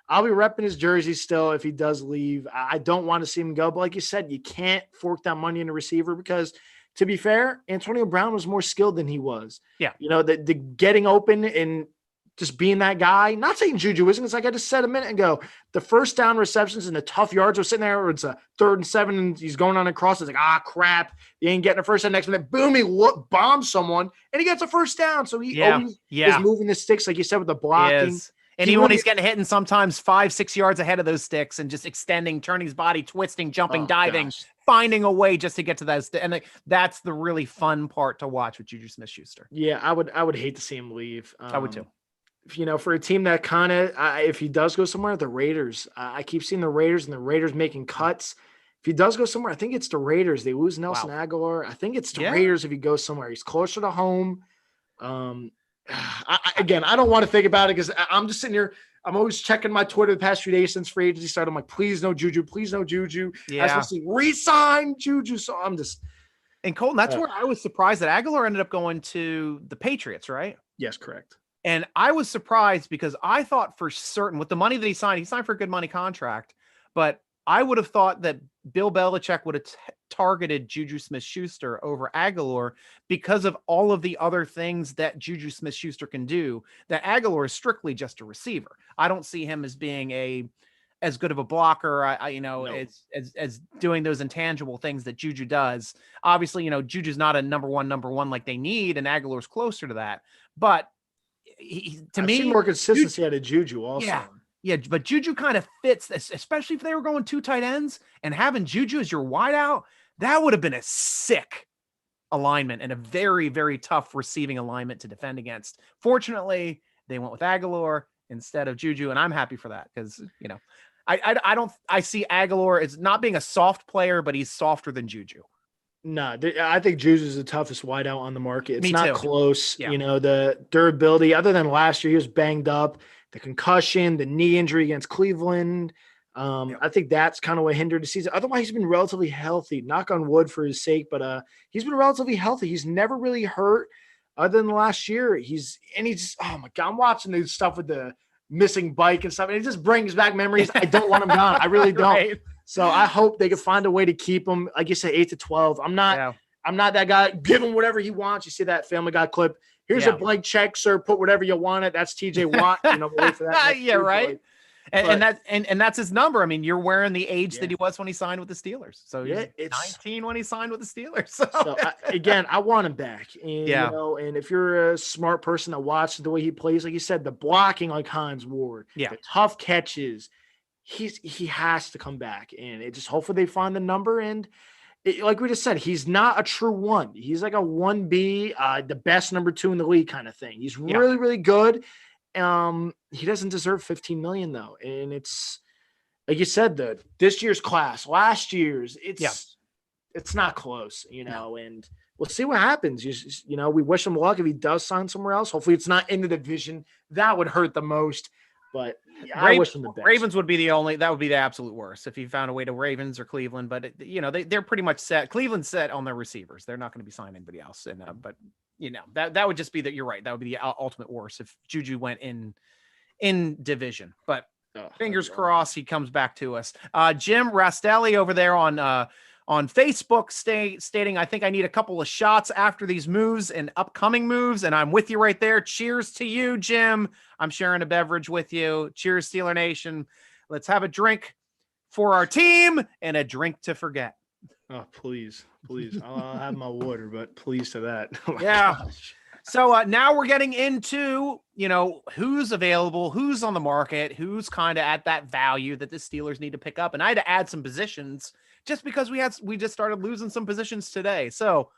I'll be repping his jersey still if he does leave. I don't want to see him go. But like you said, you can't fork that money in a receiver, because to be fair, Antonio Brown was more skilled than he was. Yeah. You know, the getting open and just being that guy. Not saying Juju isn't. It's like I just said a minute ago. The first down receptions and the tough yards are sitting there where it's a 3rd and 7 and he's going on across. It's like, crap. He ain't getting a first down. Next minute, boom, he bombs someone and he gets a first down. So he always is moving the sticks, like you said, with the blocking. And even when he's getting hit and sometimes 5-6 yards ahead of those sticks and just extending, turning his body, twisting, jumping, diving, finding a way just to get to those. And that's the really fun part to watch with Juju Smith-Schuster. Yeah, I would hate to see him leave. I would too. You know, for a team that kind of, if he does go somewhere, the Raiders, I keep seeing the Raiders and the Raiders making cuts. If he does go somewhere, I think it's the Raiders. They lose Nelson Aguilar. I think it's the Raiders if he goes somewhere. He's closer to home. Again, I don't want to think about it because I'm just sitting here. I'm always checking my Twitter the past few days since free agency started. I'm like, please no Juju. Please no Juju. Yeah. As we see, re-sign Juju. So I'm just. And Colton, that's where I was surprised that Aguilar ended up going to the Patriots, right? Yes, correct. And I was surprised because I thought for certain with the money that he signed for a good money contract, but I would have thought that Bill Belichick would have targeted Juju Smith-Schuster over Aguilar because of all of the other things that Juju Smith-Schuster can do. That Aguilar is strictly just a receiver. I don't see him as being as good of a blocker, as doing those intangible things that Juju does. Obviously, Juju's not a number one like they need, and Aguilar's closer to that. But to me, more consistency out of Juju also. Yeah, but Juju kind of fits, especially if they were going 2 tight ends and having Juju as your wideout. That would have been a sick alignment and a very, very tough receiving alignment to defend against. Fortunately, they went with Aguilar instead of Juju, and I'm happy for that because I see Aguilar as not being a soft player, but he's softer than Juju. No, I think Juju's the toughest wideout on the market. It's not close. Yeah. The durability, other than last year, he was banged up. The concussion, the knee injury against Cleveland. I think that's kind of what hindered the season. Otherwise, he's been relatively healthy. Knock on wood for his sake, but he's been relatively healthy. He's never really hurt other than last year. He's oh my God, I'm watching this stuff with the missing bike and stuff, and it just brings back memories. I don't want him gone. I really don't. Right. So I hope they can find a way to keep him, like you said, 8 to 12. I'm not that guy. Give him whatever he wants. You see that Family Guy clip? Here's a blank check, sir. Put whatever you want it. That's TJ Watt. Wait for that. Right. And that's his number. I mean, you're wearing the age that he was when he signed with the Steelers. So it's 19 when he signed with the Steelers. So again, I want him back. And, and if you're a smart person that watches the way he plays, like you said, the blocking like Hines Ward, the tough catches, he has to come back. And it just hopefully they find the number. And like we just said, he's not a true 1. He's like a 1B, the best number 2 in the league kind of thing. He's really, really good. He doesn't deserve $15 million though. And it's like you said, this year's class, last year's, it's not close, and we'll see what happens. We wish him luck if he does sign somewhere else. Hopefully it's not in the division. That would hurt the most. But I wish him the best. Ravens would be that would be the absolute worst if he found a way to Ravens or Cleveland. But they're pretty much set. Cleveland's set on their receivers. They're not going to be signing anybody else. And but that would just be that. You're right. That would be the ultimate worst if Juju went in division. But fingers crossed he comes back to us. Jim Rastelli over there on Facebook stating, I think I need a couple of shots after these moves and upcoming moves. And I'm with you right there. Cheers to you, Jim. I'm sharing a beverage with you. Cheers, Steeler Nation. Let's have a drink for our team and a drink to forget. Oh, please. I'll have my water, but please to that. Gosh. So now we're getting into, who's available, who's on the market, who's kind of at that value that the Steelers need to pick up. And I had to add some positions just because we just started losing some positions today. So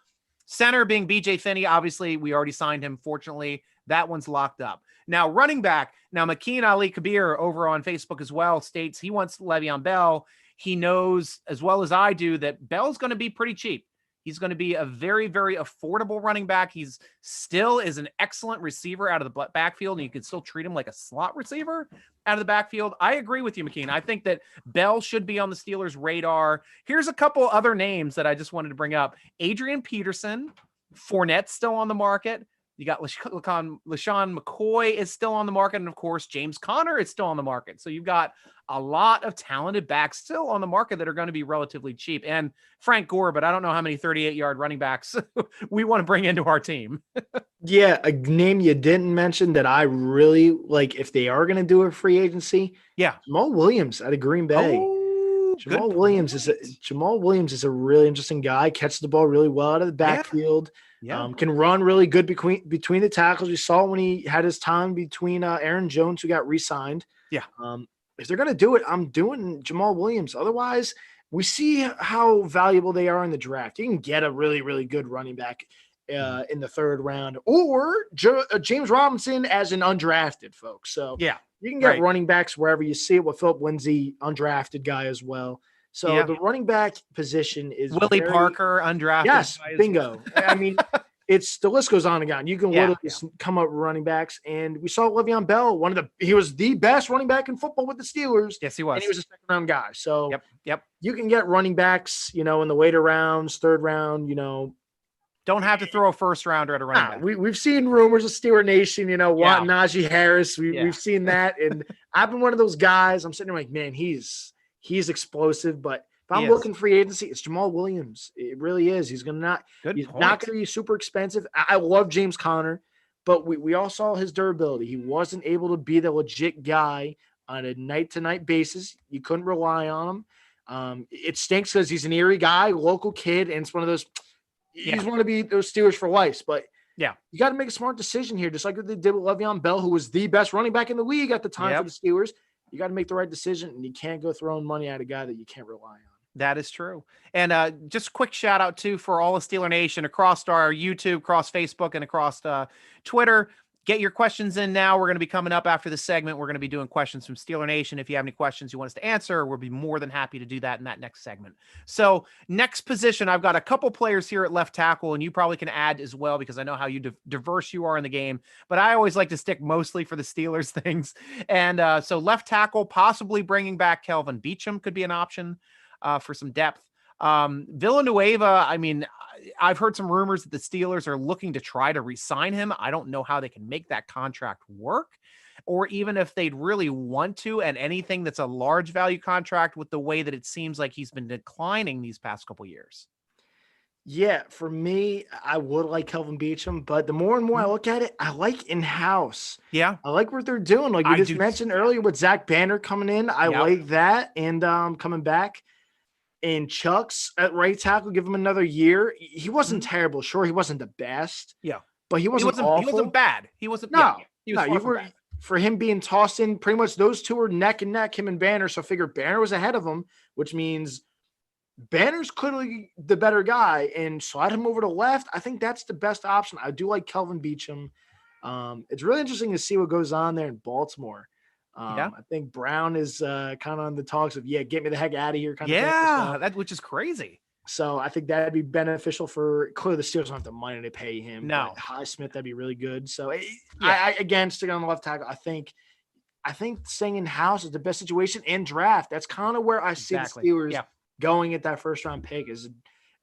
center being BJ Finney, obviously we already signed him. Fortunately, that one's locked up. Now running back, Makeen Ali Kabir over on Facebook as well states he wants Le'Veon Bell. He knows as well as I do that Bell's going to be pretty cheap. He's going to be a very, very affordable running back. He's still is an excellent receiver out of the backfield, and you can still treat him like a slot receiver out of the backfield. I agree with you, McKean. I think that Bell should be on the Steelers' radar. Here's a couple other names that I just wanted to bring up. Adrian Peterson, Fournette's still on the market. You got LaShawn McCoy is still on the market. And of course, James Conner is still on the market. So you've got a lot of talented backs still on the market that are going to be relatively cheap. And Frank Gore, but I don't know how many 38-yard running backs we want to bring into our team. Yeah, a name you didn't mention that I really like if they are going to do a free agency. Yeah. Jamal Williams out of Green Bay. Oh, Jamal Williams is a really interesting guy. Catches the ball really well out of the backfield. Yeah. Can run really good between the tackles. We saw when he had his time between Aaron Jones, who got re-signed. Yeah. If they're going to do it, I'm doing Jamal Williams. Otherwise, we see how valuable they are in the draft. You can get a really, really good running back in the third round, or James Robinson as an undrafted, folks. So yeah, you can get running backs wherever you see it. With Philip Lindsay, undrafted guy as well. So the running back position is Willie Parker, undrafted. Yes, bingo. I mean, it's the list goes on and on. You can literally come up with running backs, and we saw Le'Veon Bell. He was the best running back in football with the Steelers. Yes, he was. And he was a second round guy. So yep. You can get running backs, in the later rounds, third round. Don't have to throw a first rounder at a running back. We've seen rumors of Steeler Nation, want Najee Harris. We've seen that, and I've been one of those guys. I'm sitting there like, man, he's explosive, but if I'm looking free agency, it's Jamal Williams. It really is. He's not going to be super expensive. I love James Conner, but we all saw his durability. He wasn't able to be the legit guy on a night-to-night basis. You couldn't rely on him. It stinks because he's an Erie guy, local kid, and it's one of those – he's want to be those Steelers for life. But you got to make a smart decision here, just like what they did with Le'Veon Bell, who was the best running back in the league at the time for the Steelers. You got to make the right decision, and you can't go throwing money at a guy that you can't rely on. That is true. And just a quick shout out too for all of Steeler Nation across our YouTube, across Facebook, and across Twitter. Get your questions in now. We're going to be coming up after this segment. We're going to be doing questions from Steeler Nation. If you have any questions you want us to answer, we'll be more than happy to do that in that next segment. So next position, I've got a couple players here at left tackle, and you probably can add as well because I know how diverse you are in the game. But I always like to stick mostly for the Steelers things. And so left tackle, possibly bringing back Kelvin Beachum could be an option for some depth. Villanueva, I mean, I've heard some rumors that the Steelers are looking to try to re-sign him. I don't know how they can make that contract work, or even if they'd really want to, and anything that's a large value contract with the way that it seems like he's been declining these past couple years. Yeah, for me, I would like Kelvin Beachum, but the more and more I look at it, I like in-house. Yeah. I like what they're doing. Like you just mentioned earlier with Zach Banner coming in. I like that. And coming back. And Chucks at right tackle, give him another year. He wasn't terrible. Sure, he wasn't the best. Yeah. But he wasn't awful. He wasn't bad. He wasn't. No. He was for him being tossed in, pretty much those two were neck and neck, him and Banner. So I figure Banner was ahead of him, which means Banner's clearly the better guy. And slide him over to left. I think that's the best option. I do like Kelvin Beachum. It's really interesting to see what goes on there in Baltimore. I think Brown is kind of on the talks of, get me the heck out of here. Which is crazy. So I think that'd be beneficial for clearly the Steelers don't have the money to pay him. No. Highsmith, that'd be really good. So I again, sticking on the left tackle, I think staying in house is the best situation and draft. That's kind of where I see the Steelers going at that first round pick is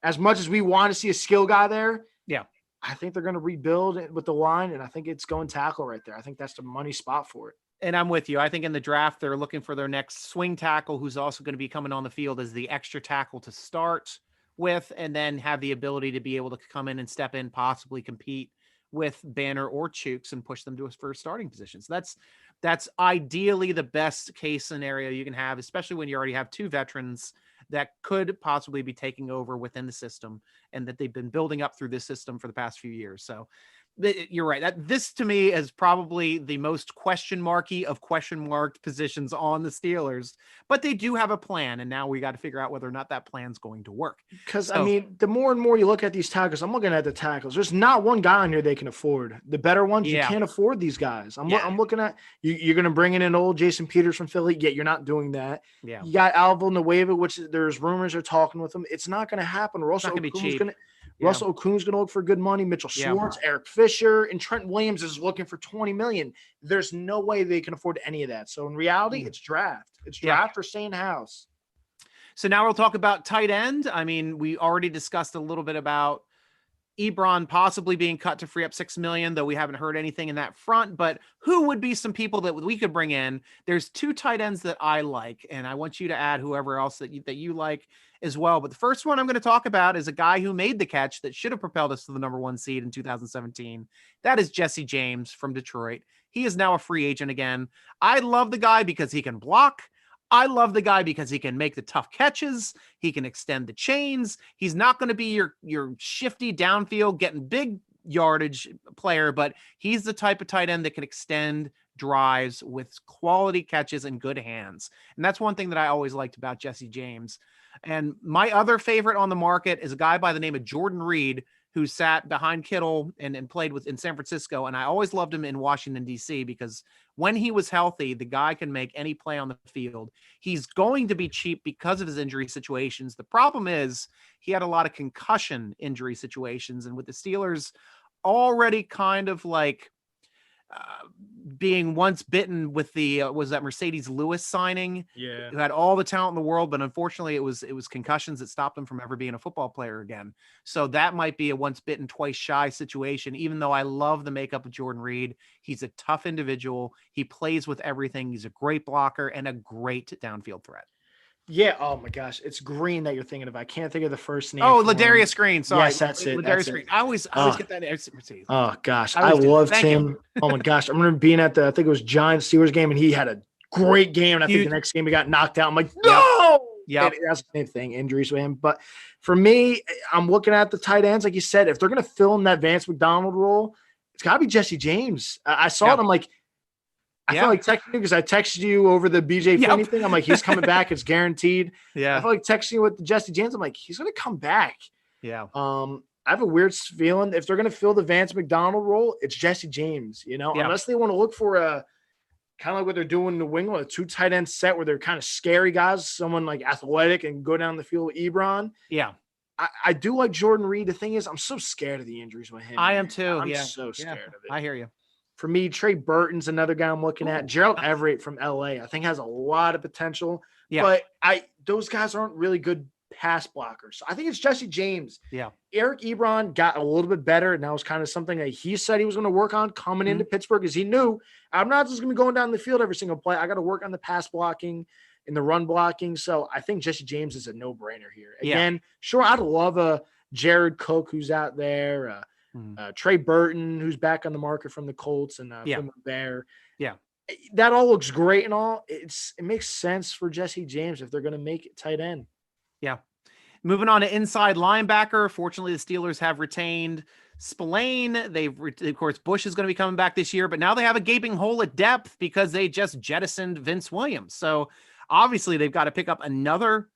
as much as we want to see a skill guy there. Yeah. I think they're going to rebuild it with the line. And I think it's going tackle right there. I think that's the money spot for it. And I'm with you. I think in the draft, they're looking for their next swing tackle, who's also going to be coming on the field as the extra tackle to start with, and then have the ability to be able to come in and step in, possibly compete with Banner or Chooks and push them to a first starting position. So that's ideally the best case scenario you can have, especially when you already have two veterans that could possibly be taking over within the system and that they've been building up through this system for the past few years. So you're right. This to me is probably the most question marky of question marked positions on the Steelers, but they do have a plan. And now we got to figure out whether or not that plan's going to work. Because I mean, the more and more you look at these tackles, I'm looking at the tackles. There's not one guy on here they can afford. The better ones, you can't afford these guys. I'm looking at you're going to bring in an old Jason Peters from Philly. Yet you're not doing that. Yeah. You got Alvin Nueva, which there's rumors are talking with him. It's not going to happen. Russell Okun's going to look for good money. Mitchell Schwartz, Eric Fisher, and Trent Williams is looking for $20 million. There's no way they can afford any of that. So in reality, it's draft. It's draft or stay in house. So now we'll talk about tight end. I mean, we already discussed a little bit about, Ebron possibly being cut to free up $6 million, though we haven't heard anything in that front. But who would be some people that we could bring in? There's 2 tight ends that I like, and I want you to add whoever else that you like as well. But the first one I'm going to talk about is a guy who made the catch that should have propelled us to the number 1 seed in 2017. That is Jesse James from Detroit. He is now a free agent again. I love the guy because he can block. I love the guy because he can make the tough catches. He can extend the chains. He's not going to be your shifty downfield, getting big yardage player, but he's the type of tight end that can extend drives with quality catches and good hands. And that's one thing that I always liked about Jesse James. And my other favorite on the market is a guy by the name of Jordan Reed, who sat behind Kittle and played in San Francisco. And I always loved him in Washington, D.C. because when he was healthy, the guy can make any play on the field. He's going to be cheap because of his injury situations. The problem is he had a lot of concussion injury situations. And with the Steelers already kind of like being once bitten with the was that Mercedes Lewis signing, who had all the talent in the world, but unfortunately it was concussions that stopped him from ever being a football player again. So that might be a once bitten twice shy situation. Even though I love the makeup of Jordan Reed, he's a tough individual. He plays with everything. He's a great blocker and a great downfield threat. Yeah. Oh my gosh. It's Green that you're thinking of. I can't think of the first name. Oh, Ladarius Green. Sorry. Yes, that's it. Ladarius Green. I always get that. Oh gosh. I loved him. Oh my gosh. I remember being at I think it was Giants Steelers game, and he had a great game. And I think the next game he got knocked out. I'm like, no. Yeah. That's the same thing. Injuries with him. But for me, I'm looking at the tight ends. Like you said, if they're going to fill in that Vance McDonald role, it's got to be Jesse James. I saw it. I'm like, I feel like texting you because I texted you over the BJ Finney thing. I'm like, he's coming back. It's guaranteed. Yeah. I feel like texting you with Jesse James. I'm like, he's going to come back. Yeah. I have a weird feeling if they're going to fill the Vance McDonald role, it's Jesse James, unless they want to look for a kind of like what they're doing in New England, a 2 tight end set where they're kind of scary guys, someone like athletic and go down the field with Ebron. Yeah. I do like Jordan Reed. The thing is, I'm so scared of the injuries with him. I am too. I'm so scared of it. I hear you. For me, Trey Burton's another guy I'm looking at. Gerald Everett from LA, I think has a lot of potential. Yeah. But those guys aren't really good pass blockers. So I think it's Jesse James. Yeah. Eric Ebron got a little bit better, and that was kind of something that he said he was going to work on coming into Pittsburgh, because he knew I'm not just going to be going down the field every single play. I got to work on the pass blocking and the run blocking. So I think Jesse James is a no-brainer here. Again, sure, I'd love a Jared Cook who's out there, Trey Burton, who's back on the market from the Colts, and Bear. Yeah, that all looks great and all. It makes sense for Jesse James if they're going to make it tight end. Yeah. Moving on to inside linebacker. Fortunately, the Steelers have retained Spillane. Of course, Bush is going to be coming back this year, but now they have a gaping hole at depth because they just jettisoned Vince Williams. So obviously, they've got to pick up another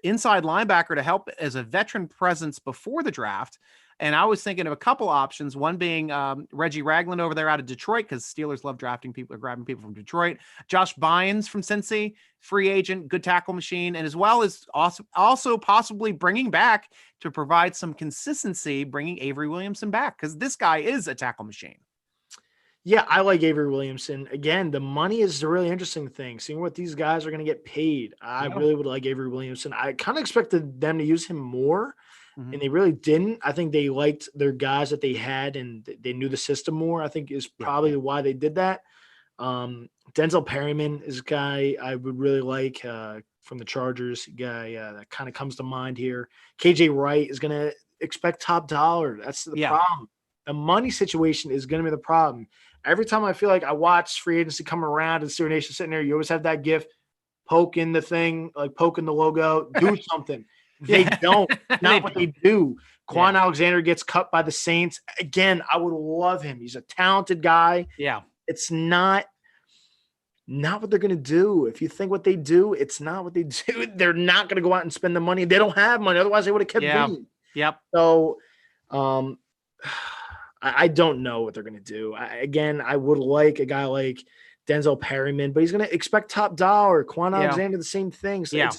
inside linebacker to help as a veteran presence before the draft. And I was thinking of a couple options, one being Reggie Ragland over there out of Detroit, because Steelers love drafting people or grabbing people from Detroit. Josh Bynes from Cincy, free agent, good tackle machine, and as well as also possibly bringing back to provide some consistency, bringing Avery Williamson back, because this guy is a tackle machine. Yeah, I like Avery Williamson. Again, the money is the really interesting thing. Seeing what these guys are going to get paid. I really would like Avery Williamson. I kind of expected them to use him more. And they really didn't. I think they liked their guys that they had, and they knew the system more, I think is probably why they did that. Denzel Perryman is a guy I would really like from the Chargers, guy that kind of comes to mind here. KJ Wright is going to expect top dollar. That's the problem. The money situation is going to be the problem. Every time I feel like I watch free agency come around and Steelers Nation sitting there, you always have that gif, poking the thing, like poking the logo, do something. They don't. Not what they do. Quan Alexander gets cut by the Saints. Again, I would love him. He's a talented guy. Yeah. It's not what they're going to do. If you think what they do, it's not what they do. They're not going to go out and spend the money. They don't have money. Otherwise, they would have kept Veon. Yep. So I don't know what they're going to do. I would like a guy like Denzel Perryman, but he's going to expect top dollar. Quan Alexander, the same thing. So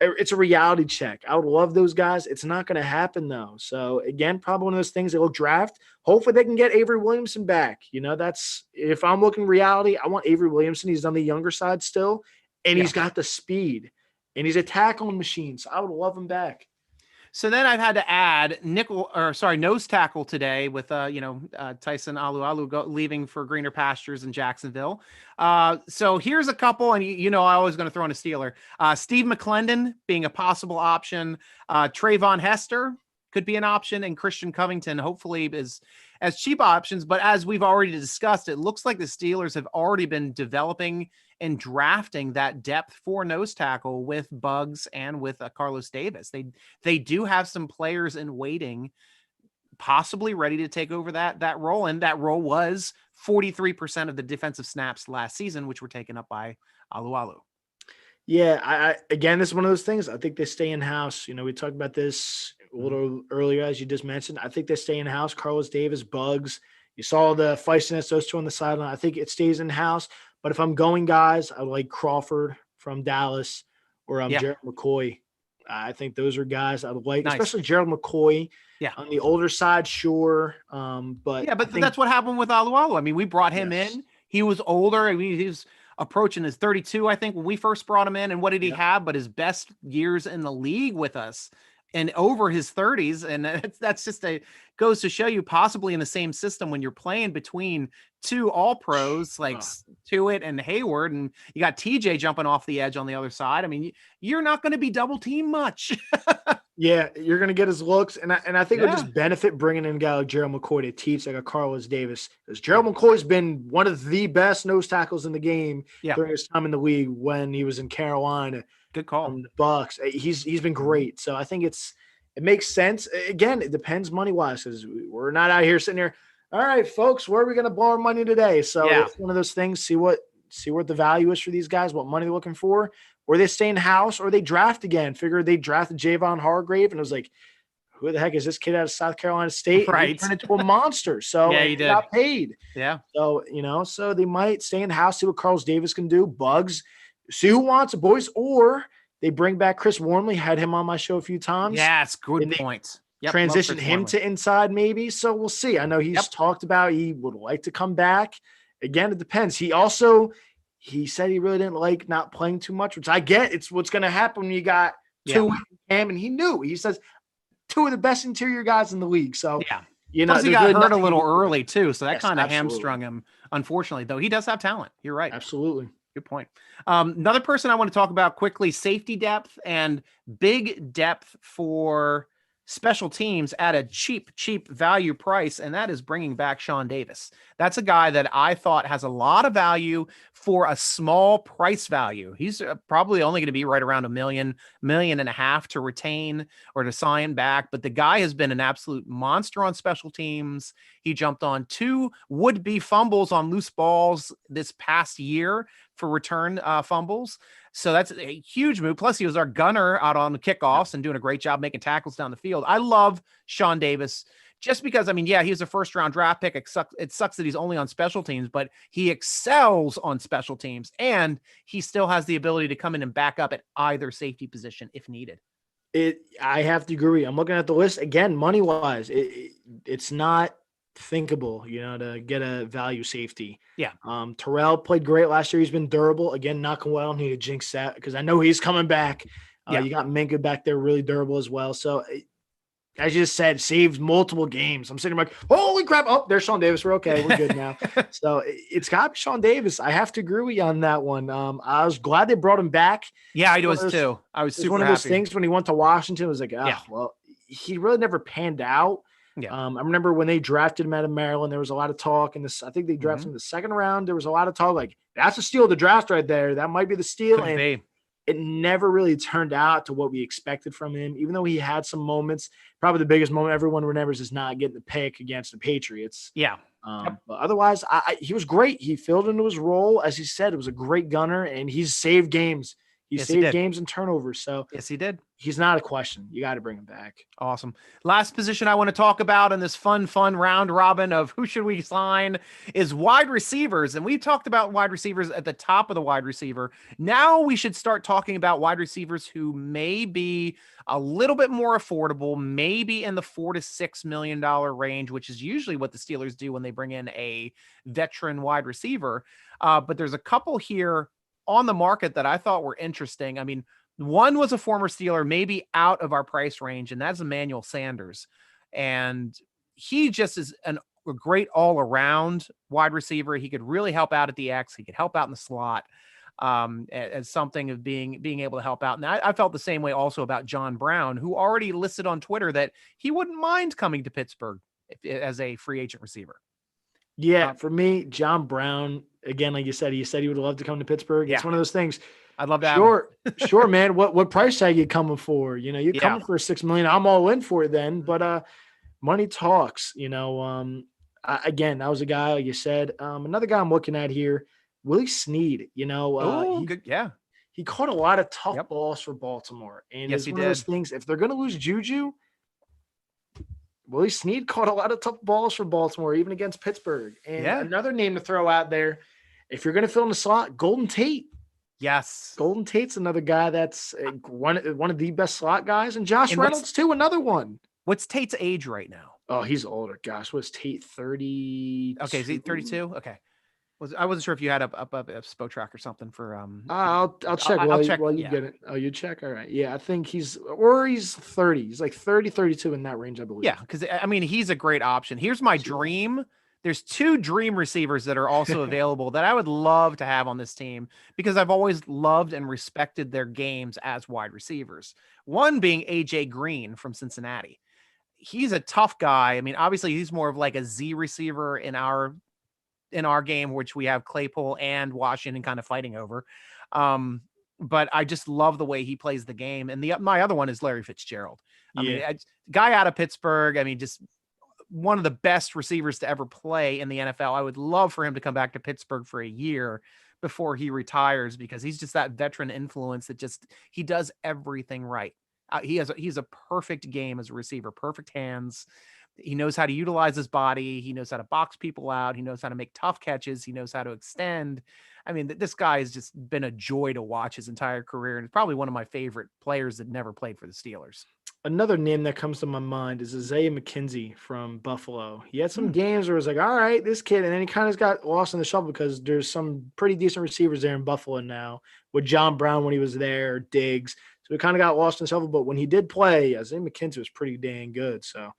it's a reality check. I would love those guys. It's not going to happen, though. So, again, probably one of those things they'll draft. Hopefully they can get Avery Williamson back. That's – if I'm looking reality, I want Avery Williamson. He's on the younger side still, and he's got the speed, and he's a tackling machine. So I would love him back. So then I've had to add nose tackle today with Tyson Olualu leaving for greener pastures in Jacksonville. So here's a couple, and I always going to throw in a Steeler. Steve McClendon being a possible option. Trayvon Hester could be an option, and Christian Covington hopefully is as cheap options. But as we've already discussed, it looks like the Steelers have already been developing and drafting that depth for nose tackle with Buggs and with Carlos Davis. They do have some players in waiting, possibly ready to take over that role. And that role was 43% of the defensive snaps last season, which were taken up by Olualu. Yeah, I again, this is one of those things. I think they stay in-house. We talked about this a little earlier, as you just mentioned. I think they stay in-house. Carlos Davis, Buggs. You saw the feistiness, those two on the sideline. I think it stays in-house. But if I'm going guys, I like Crawford from Dallas or Gerald McCoy. I think those are guys I would like, especially Gerald McCoy. Yeah, on the older side, sure. But that's what happened with Olualu. I mean, we brought him in. He was older. I mean, he was approaching his 32, I think, when we first brought him in. And what did he have? But his best years in the league with us and over his 30s. And that's just goes to show you, possibly in the same system, when you're playing between two all pros like Tuitt and Hayward, and you got TJ jumping off the edge on the other side. I mean, you're not going to be double teamed much. Yeah, you're going to get his looks. And I think it would just benefit bringing in a guy like Gerald McCoy to teach like a Carlos Davis. Because Gerald McCoy's been one of the best nose tackles in the game during his time in the league when he was in Carolina. Good call. The Bucks. He's been great. So I think it makes sense. Again, it depends money-wise, because we're not out here sitting here, all right, folks, where are we going to blow our money today? So it's one of those things, see what the value is for these guys, what money they're looking for, or they stay in house or they draft again. Figure they drafted Javon Hargrave, and it was like, who the heck is this kid out of South Carolina State? Right. And he turned into a monster. So he got paid. Yeah. So, so they might stay in house, see what Carlos Davis can do, Buggs, see who wants it, boys, or they bring back Chris Wormley, had him on my show a few times. Yes, good point. Transition him to inside maybe. So we'll see. I know he's talked about he would like to come back. Again, it depends. He said he really didn't like not playing too much, which I get. It's what's going to happen when you got two in Cam, and he knew. He says two of the best interior guys in the league. So plus he got hurt a little early too, so that kind of hamstrung him. Unfortunately, though, he does have talent. You're right. Absolutely. Good point. Another person I want to talk about quickly, safety depth and big depth for special teams at a cheap value price, and that is bringing back Sean Davis. That's a guy that I thought has a lot of value for a small price value. He's probably only going to be right around $1.5 million to retain or to sign back, but the guy has been an absolute monster on special teams. He jumped on 2 would-be fumbles on loose balls this past year for return fumbles. So that's a huge move. Plus, he was our gunner out on the kickoffs and doing a great job making tackles down the field. I love Sean Davis just because, I mean, he was a first-round draft pick. It sucks that he's only on special teams, but he excels on special teams, and he still has the ability to come in and back up at either safety position if needed. I have to agree. I'm looking at the list again, money-wise. It's not thinkable, to get a value safety. Yeah. Terrell played great last year. He's been durable. Again, not going well. Need to jinx that because I know he's coming back. You got Minka back there, really durable as well. So, as you just said, saved multiple games. I'm sitting like, holy crap. Oh, there's Sean Davis. We're okay. We're good now. So, it's got to be Sean Davis. I have to agree with you on that one. I was glad they brought him back. Yeah, I was too. I was super one of those happy. things when he went to Washington, it was like, well, he really never panned out. Yeah. I remember when they drafted him out of Maryland, there was a lot of talk. And I think they drafted him in the second round. There was a lot of talk like, that's a steal of the draft right there. That might be the steal. Could be. It never really turned out to what we expected from him, even though he had some moments. Probably the biggest moment everyone remembers is not getting the pick against the Patriots. Yeah. But otherwise, he was great. He filled into his role. As he said, it was a great gunner, and he's saved games. He saved games and turnovers. So yes, he did. He's not a question. You got to bring him back. Awesome. Last position I want to talk about in this fun round robin of who should we sign is wide receivers. And we talked about wide receivers at the top of the wide receiver. Now we should start talking about wide receivers who may be a little bit more affordable, maybe in the $4 to $6 million range, which is usually what the Steelers do when they bring in a veteran wide receiver. But there's a couple here on the market that I thought were interesting. I mean, One was a former Steeler, maybe out of our price range, and that's Emmanuel Sanders. And he just is a great all-around wide receiver. He could really help out at the X. He could help out in the slot as something of being able to help out. And I felt the same way also about John Brown, who already listed on Twitter that he wouldn't mind coming to Pittsburgh as a free agent receiver. Yeah, for me, John Brown, again, like you said, he said he would love to come to Pittsburgh. It's one of those things. I'd love that. Sure, man. What price tag you coming for? You're coming for $6 million. I'm all in for it then. But money talks. Again, that was a guy, like you said. Another guy I'm looking at here, Willie Snead. Good. Yeah. He caught a lot of tough balls for Baltimore. And yes, it's one of those things, if they're going to lose Juju, Willie Snead caught a lot of tough balls for Baltimore, even against Pittsburgh. And another name to throw out there, if you're going to fill in the slot, Golden Tate. Yes. Golden Tate's another guy that's one of the best slot guys. And Josh Reynolds, too, another one. What's Tate's age right now? Oh, he's older. Gosh, what's Tate, 30? Okay, is he 32? Okay. I wasn't sure if you had a Spo track or something for I'll check while you get it. Oh, you check? All right. Yeah, I think he's 30. He's like 30, 32 in that range, I believe. Yeah, because I mean he's a great option. Here's my dream. There's 2 dream receivers that are also available that I would love to have on this team because I've always loved and respected their games as wide receivers. One being AJ Green from Cincinnati. He's a tough guy. I mean, obviously he's more of like a Z receiver in our game, which we have Claypool and Washington kind of fighting over. But I just love the way he plays the game. And my other one is Larry Fitzgerald. I mean, guy out of Pittsburgh. I mean, just one of the best receivers to ever play in the NFL. I would love for him to come back to Pittsburgh for a year before he retires because he's just that veteran influence that he does everything right. He's a perfect game as a receiver, perfect hands. He knows how to utilize his body. He knows how to box people out. He knows how to make tough catches. He knows how to extend. I mean, this guy has just been a joy to watch his entire career. And it's probably one of my favorite players that never played for the Steelers. Another name that comes to my mind is Isaiah McKenzie from Buffalo. He had some games where it was like, all right, this kid, and then he kind of got lost in the shuffle because there's some pretty decent receivers there in Buffalo now with John Brown when he was there, Diggs. So he kind of got lost in the shuffle. But when he did play, Isaiah McKenzie was pretty dang good. So,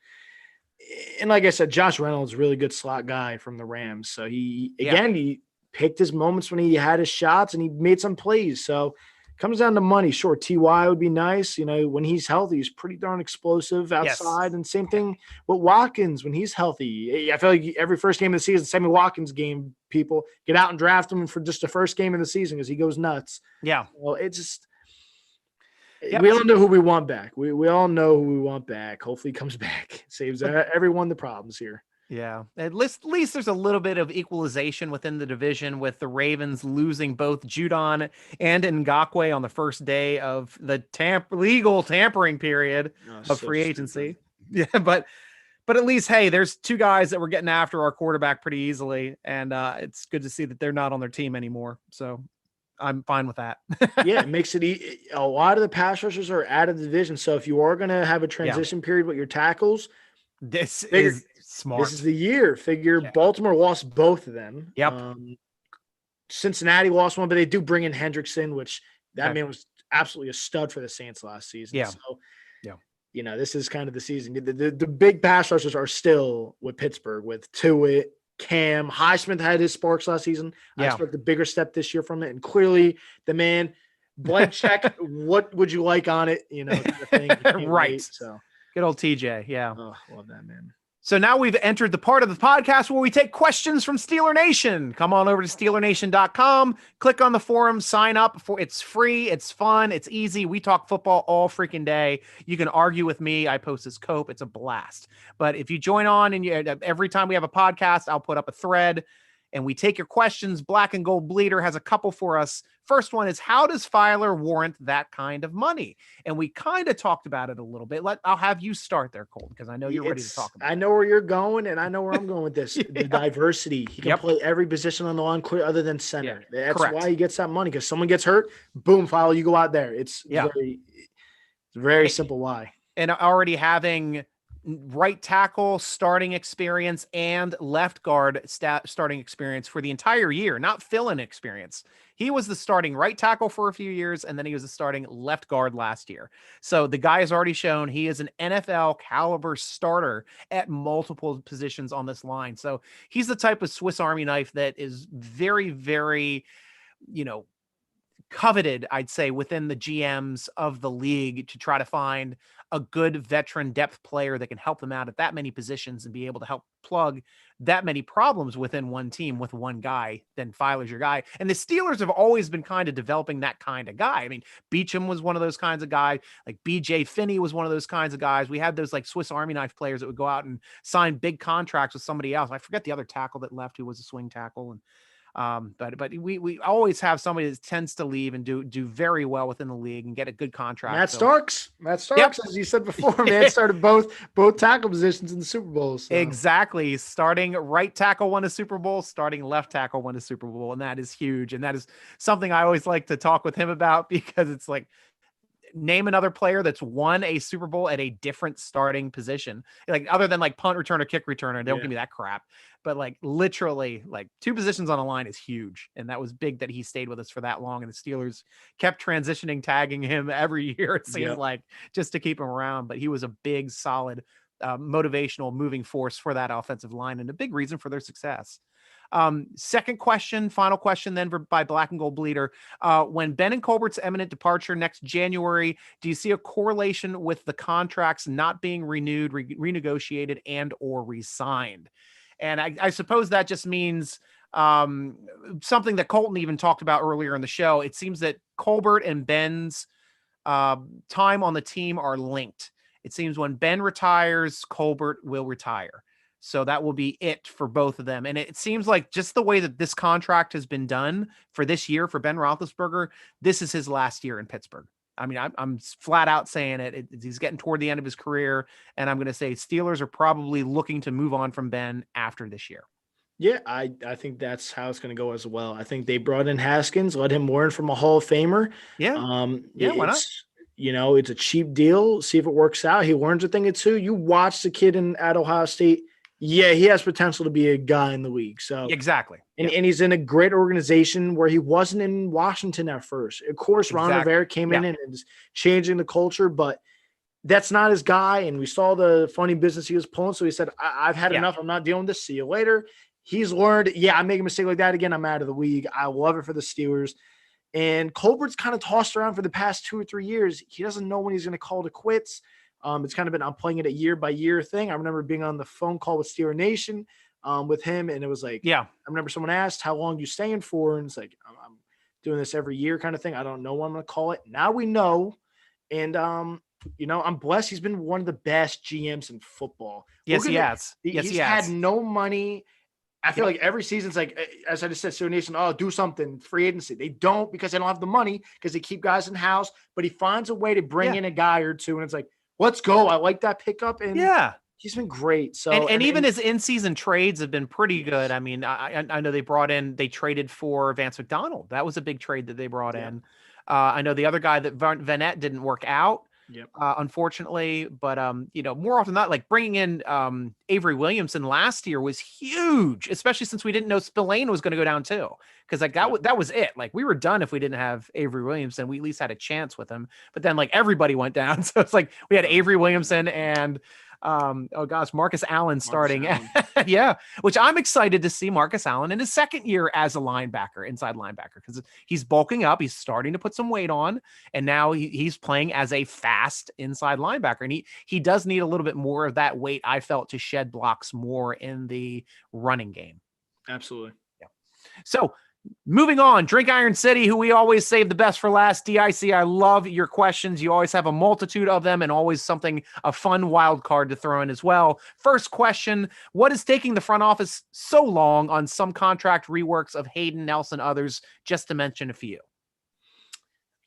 and like I said, Josh Reynolds, really good slot guy from the Rams. So he picked his moments when he had his shots and he made some plays. So comes down to money. Sure, T.Y. would be nice. When he's healthy, he's pretty darn explosive outside. Yes. And same thing with Watkins when he's healthy. I feel like every first game of the season, Sammy Watkins game, people get out and draft him for just the first game of the season because he goes nuts. Yeah. Well, it's just we all know who we want back. We all know who we want back. Hopefully he comes back. Saves everyone the problems here. Yeah. At least there's a little bit of equalization within the division with the Ravens losing both Judon and Ngakoue on the first day of the legal tampering period of free agency. Yeah. But at least, hey, there's 2 guys that were getting after our quarterback pretty easily. And it's good to see that they're not on their team anymore. So I'm fine with that. Yeah, it makes it a lot of the pass rushers are out of the division. So if you are going to have a transition period with your tackles, this is smart. This is the year. Baltimore lost both of them. Yep. Cincinnati lost one, but they do bring in Hendrickson, which that man was absolutely a stud for the Saints last season. Yeah. So, this is kind of the season. The big pass rushers are still with Pittsburgh with Tuitt, Cam. Highsmith had his sparks last season. I expect a bigger step this year from it. And clearly the man, blank check, what would you like on it? Kind of thing. Right. So good old TJ. Yeah. Oh, love that, man. So now we've entered the part of the podcast where we take questions from Steeler Nation. Come on over to SteelerNation.com, click on the forum, sign up. It's free, it's fun, it's easy. We talk football all freaking day. You can argue with me. I post this cope. It's a blast. But if you join on and every time we have a podcast, I'll put up a thread and we take your questions. Black and Gold Bleeder has a couple for us. First one is, how does Feiler warrant that kind of money? And we kind of talked about it a little bit. I'll have you start there, Colton, because I know you're ready to talk about it. I know where you're going, and I know where I'm going with this. The diversity. He can play every position on the line other than center. That's why he gets that money, because someone gets hurt, boom, Feiler, you go out there. It's very simple why. And already having right tackle starting experience and left guard starting experience for the entire year, not fill-in experience. He was the starting right tackle for a few years, and then he was the starting left guard last year. So the guy has already shown he is an NFL caliber starter at multiple positions on this line. So he's the type of Swiss Army knife that is very, very, coveted, I'd say, within the GMs of the league to try to find a good veteran depth player that can help them out at that many positions and be able to help plug that many problems within one team with one guy. Then Feiler's your guy. And the Steelers have always been kind of developing that kind of guy. I mean, Beachum was one of those kinds of guys. Like BJ Finney was one of those kinds of guys. We had those like Swiss Army knife players that would go out and sign big contracts with somebody else. I forget the other tackle that left who was a swing tackle. And but we always have somebody that tends to leave and do very well within the league and get a good contract. Matt Starks, yep. As you said before, man, started both tackle positions in the Super Bowl. So. Exactly. Starting right tackle won a Super Bowl, starting left tackle won a Super Bowl. And that is huge. And that is something I always like to talk with him about, because it's like, name another player that's won a Super Bowl at a different starting position, like other than like punt returner, kick returner. Don't give me that crap. But like literally like two positions on a line is huge. And that was big that he stayed with us for that long. And the Steelers kept transitioning, tagging him every year. It seems like, just to keep him around. But he was a big, solid, motivational moving force for that offensive line and a big reason for their success. Second question, final question then by Black and Gold Bleeder. When Ben and Colbert's imminent departure next January, do you see a correlation with the contracts not being renewed, renegotiated, and or re-signed? And I suppose that just means something that Colton even talked about earlier in the show. It seems that Colbert and Ben's time on the team are linked. It seems when Ben retires, Colbert will retire. So that will be it for both of them. And it seems like just the way that this contract has been done for this year for Ben Roethlisberger, this is his last year in Pittsburgh. I mean, I'm flat out saying it. He's getting toward the end of his career. And I'm going to say Steelers are probably looking to move on from Ben after this year. Yeah, I think that's how it's going to go as well. I think they brought in Haskins, let him learn from a Hall of Famer. Yeah. Why not? It's a cheap deal. See if it works out. He learns a thing or two. You watch the kid at Ohio State. Yeah, he has potential to be a guy in the league. So exactly. And he's in a great organization where he wasn't in Washington at first. Of course, Ron Rivera came in and is changing the culture, but that's not his guy. And we saw the funny business he was pulling. So he said, I've had enough. I'm not dealing with this. See you later. He's learned, I make a mistake like that again, I'm out of the league. I love it for the Steelers. And Colbert's kind of tossed around for the past 2 or 3 years. He doesn't know when he's going to call it quits. It's kind of been, I'm playing it a year by year thing. I remember being on the phone call with Steeler Nation with him. And it was like, I remember someone asked, how long you staying for? And it's like, I'm doing this every year kind of thing. I don't know what I'm going to call it. Now we know. And, I'm blessed. He's been one of the best GMs in football. Yes, he has. He's had no money. I feel like every season's like, as I just said, Steeler Nation, do something, free agency. They don't, because they don't have the money, because they keep guys in house, but he finds a way to bring in a guy or two. And it's like, let's go. I like that pickup. And he's been great. So, and even his in-season trades have been pretty good. I mean, I know they traded for Vance McDonald. That was a big trade that they brought in. I know the other guy that Vanette didn't work out. Unfortunately, but more often than not, like bringing in Avery Williamson last year was huge, especially since we didn't know Spillane was going to go down too. Because like that was it. Like we were done if we didn't have Avery Williamson. We at least had a chance with him. But then like everybody went down, so it's like we had Avery Williamson and Marcus Allen starting. Which I'm excited to see Marcus Allen in his second year as a linebacker, inside linebacker, because he's bulking up. He's starting to put some weight on, and now he's playing as a fast inside linebacker. And he does need a little bit more of that weight, I felt, to shed blocks more in the running game. Absolutely. Yeah. So moving on, Drink Iron City, who we always save the best for last. DIC, I love your questions. You always have a multitude of them and always a fun wild card to throw in as well. First question, what is taking the front office so long on some contract reworks of Hayden, Nelson, others, just to mention a few?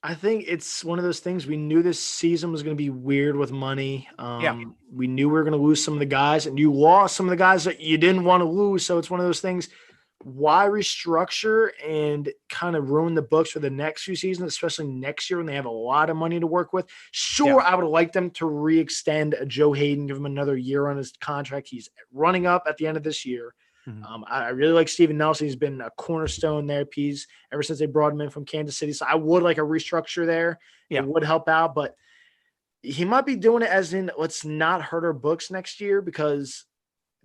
I think it's one of those things. We knew this season was going to be weird with money. We knew we were going to lose some of the guys, and you lost some of the guys that you didn't want to lose. So it's one of those things. why restructure and kind of ruin the books for the next few seasons, especially next year when they have a lot of money to work with? Sure, I would like them to re-extend Joe Hayden, give him another year on his contract. He's running up at the end of this year. I really like Steven Nelson. He's been a cornerstone there piece ever since they brought him in from Kansas City. So I would like a restructure there. It would help out, but he might be doing it as in let's not hurt our books next year because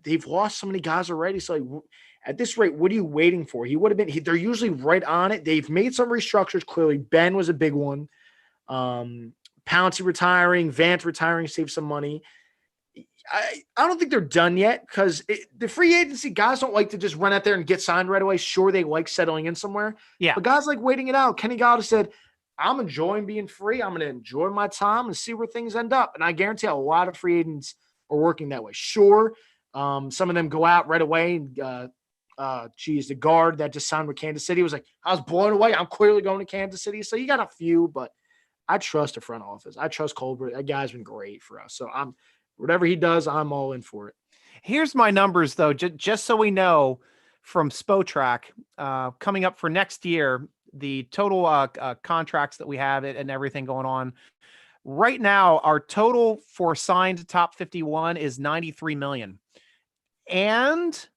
they've lost so many guys already. So like, at this rate, what are you waiting for? He would have been. They're usually right on it. They've made some restructures. Clearly, Ben was a big one. Pouncey retiring, Vance retiring, save some money. I don't think they're done yet because the free agency guys don't like to just run out there and get signed right away. Sure, they like settling in somewhere. Yeah, but guys like waiting it out. Kenny Gallaudet said, "I'm enjoying being free. I'm going to enjoy my time and see where things end up." And I guarantee a lot of free agents are working that way. Sure, some of them go out right away. The guard that just signed with Kansas City was like, I was blown away. I'm clearly going to Kansas City. So you got a few, but I trust the front office. I trust Colbert. That guy's been great for us. So whatever he does, I'm all in for it. Here's my numbers though, just so we know from Spotrac, coming up for next year, the total contracts that we have and everything going on right now, our total for signed top 51 is 93 million. And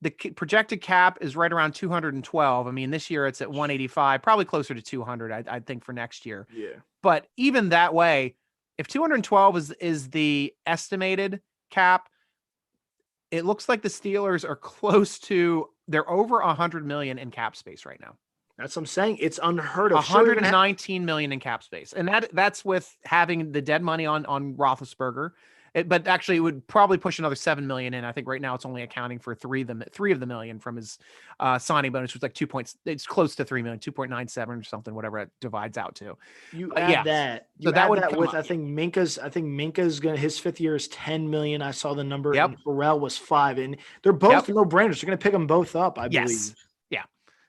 the projected cap is right around 212. I mean, this year it's at 185, probably closer to 200, I think, for next year. Yeah. But even that way, if 212 is the estimated cap, it looks like the Steelers are they're over 100 million in cap space right now. That's what I'm saying. It's unheard of. 119 million in cap space. And that's with having the dead money on Roethlisberger. But actually, it would probably push another 7 million in. I think right now it's only accounting for three of the million from his signing bonus, which was like 2 points. It's close to 3 million, 2.97 or something, whatever it divides out to. You add that. So that would with up. I think Minka's gonna his fifth year is 10 million. I saw the number. Yep. And Pharrell was 5, and they're both no brainers. They're gonna pick them both up. I believe. Yeah.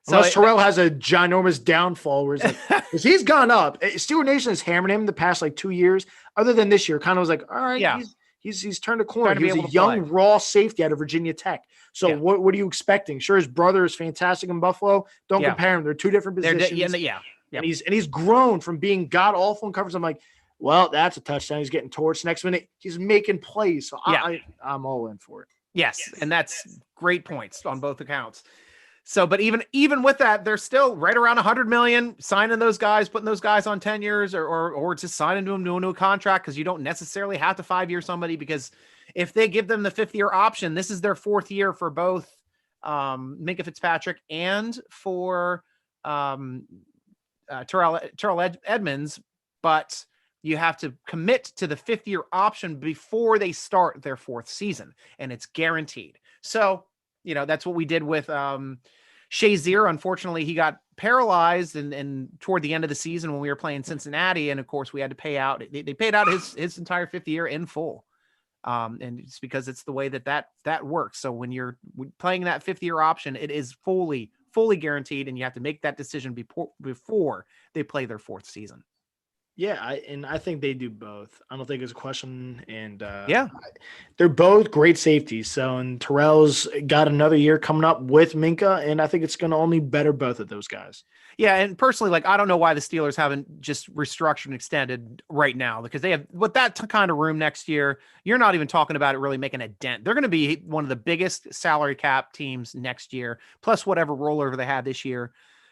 Unless Terrell has a ginormous downfall where it's like, because he's gone up. Steeler Nation has hammered him the past like 2 years. Other than this year, kind of was like, all right, he's turned a corner. He was a young, raw safety out of Virginia Tech. So what are you expecting? Sure, his brother is fantastic in Buffalo. Don't compare them. They're two different positions. And he's grown from being god awful in coverage. I'm like, well, that's a touchdown. He's getting torched. Next minute, he's making plays. So I'm all in for it. Yes, and that's great points on both accounts. So, but even with that, they're still right around 100 million, signing those guys, putting those guys on 10 years or just signing them to a new contract, because you don't necessarily have to 5-year somebody, because if they give them the 5th-year option, this is their 4th year for both Minkah Fitzpatrick and for Terrell Edmunds, but you have to commit to the 5th-year option before they start their 4th season, and it's guaranteed. So, that's what we did with Shazier. Unfortunately, he got paralyzed and toward the end of the season when we were playing Cincinnati. And of course we had to pay out, they paid out his entire 5th year in full. And it's because it's the way that works. So when you're playing that 5th year option, it is fully guaranteed. And you have to make that decision before they play their 4th season. Yeah, I think they do both. I don't think it's a question. And they're both great safeties. So, and Terrell's got another year coming up with Minkah, and I think it's going to only better both of those guys. Yeah, and personally, I don't know why the Steelers haven't just restructured and extended right now, because they have, with that kind of room next year, you're not even talking about it really making a dent. They're going to be one of the biggest salary cap teams next year, plus whatever rollover they had this year,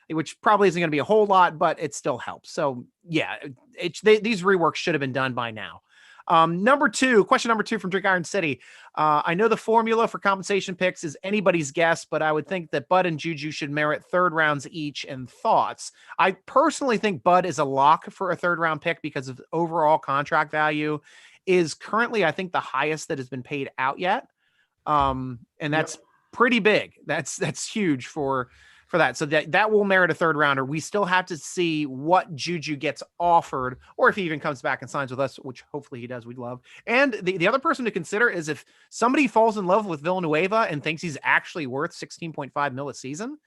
which probably isn't going to be a whole lot, but it still helps. So yeah, these reworks should have been done by now. Question number 2 from Drink Iron City. I know the formula for compensation picks is anybody's guess, but I would think that Bud and Juju should merit 3rd rounds each. And thoughts? I personally think Bud is a lock for a 3rd round pick because of overall contract value is currently, I think, the highest that has been paid out yet. And that's pretty big. That's huge for that. So that will merit a 3rd rounder. We still have to see what Juju gets offered, or if he even comes back and signs with us, which hopefully he does, we'd love. And the other person to consider is if somebody falls in love with Villanueva and thinks he's actually worth 16.5 mil a season,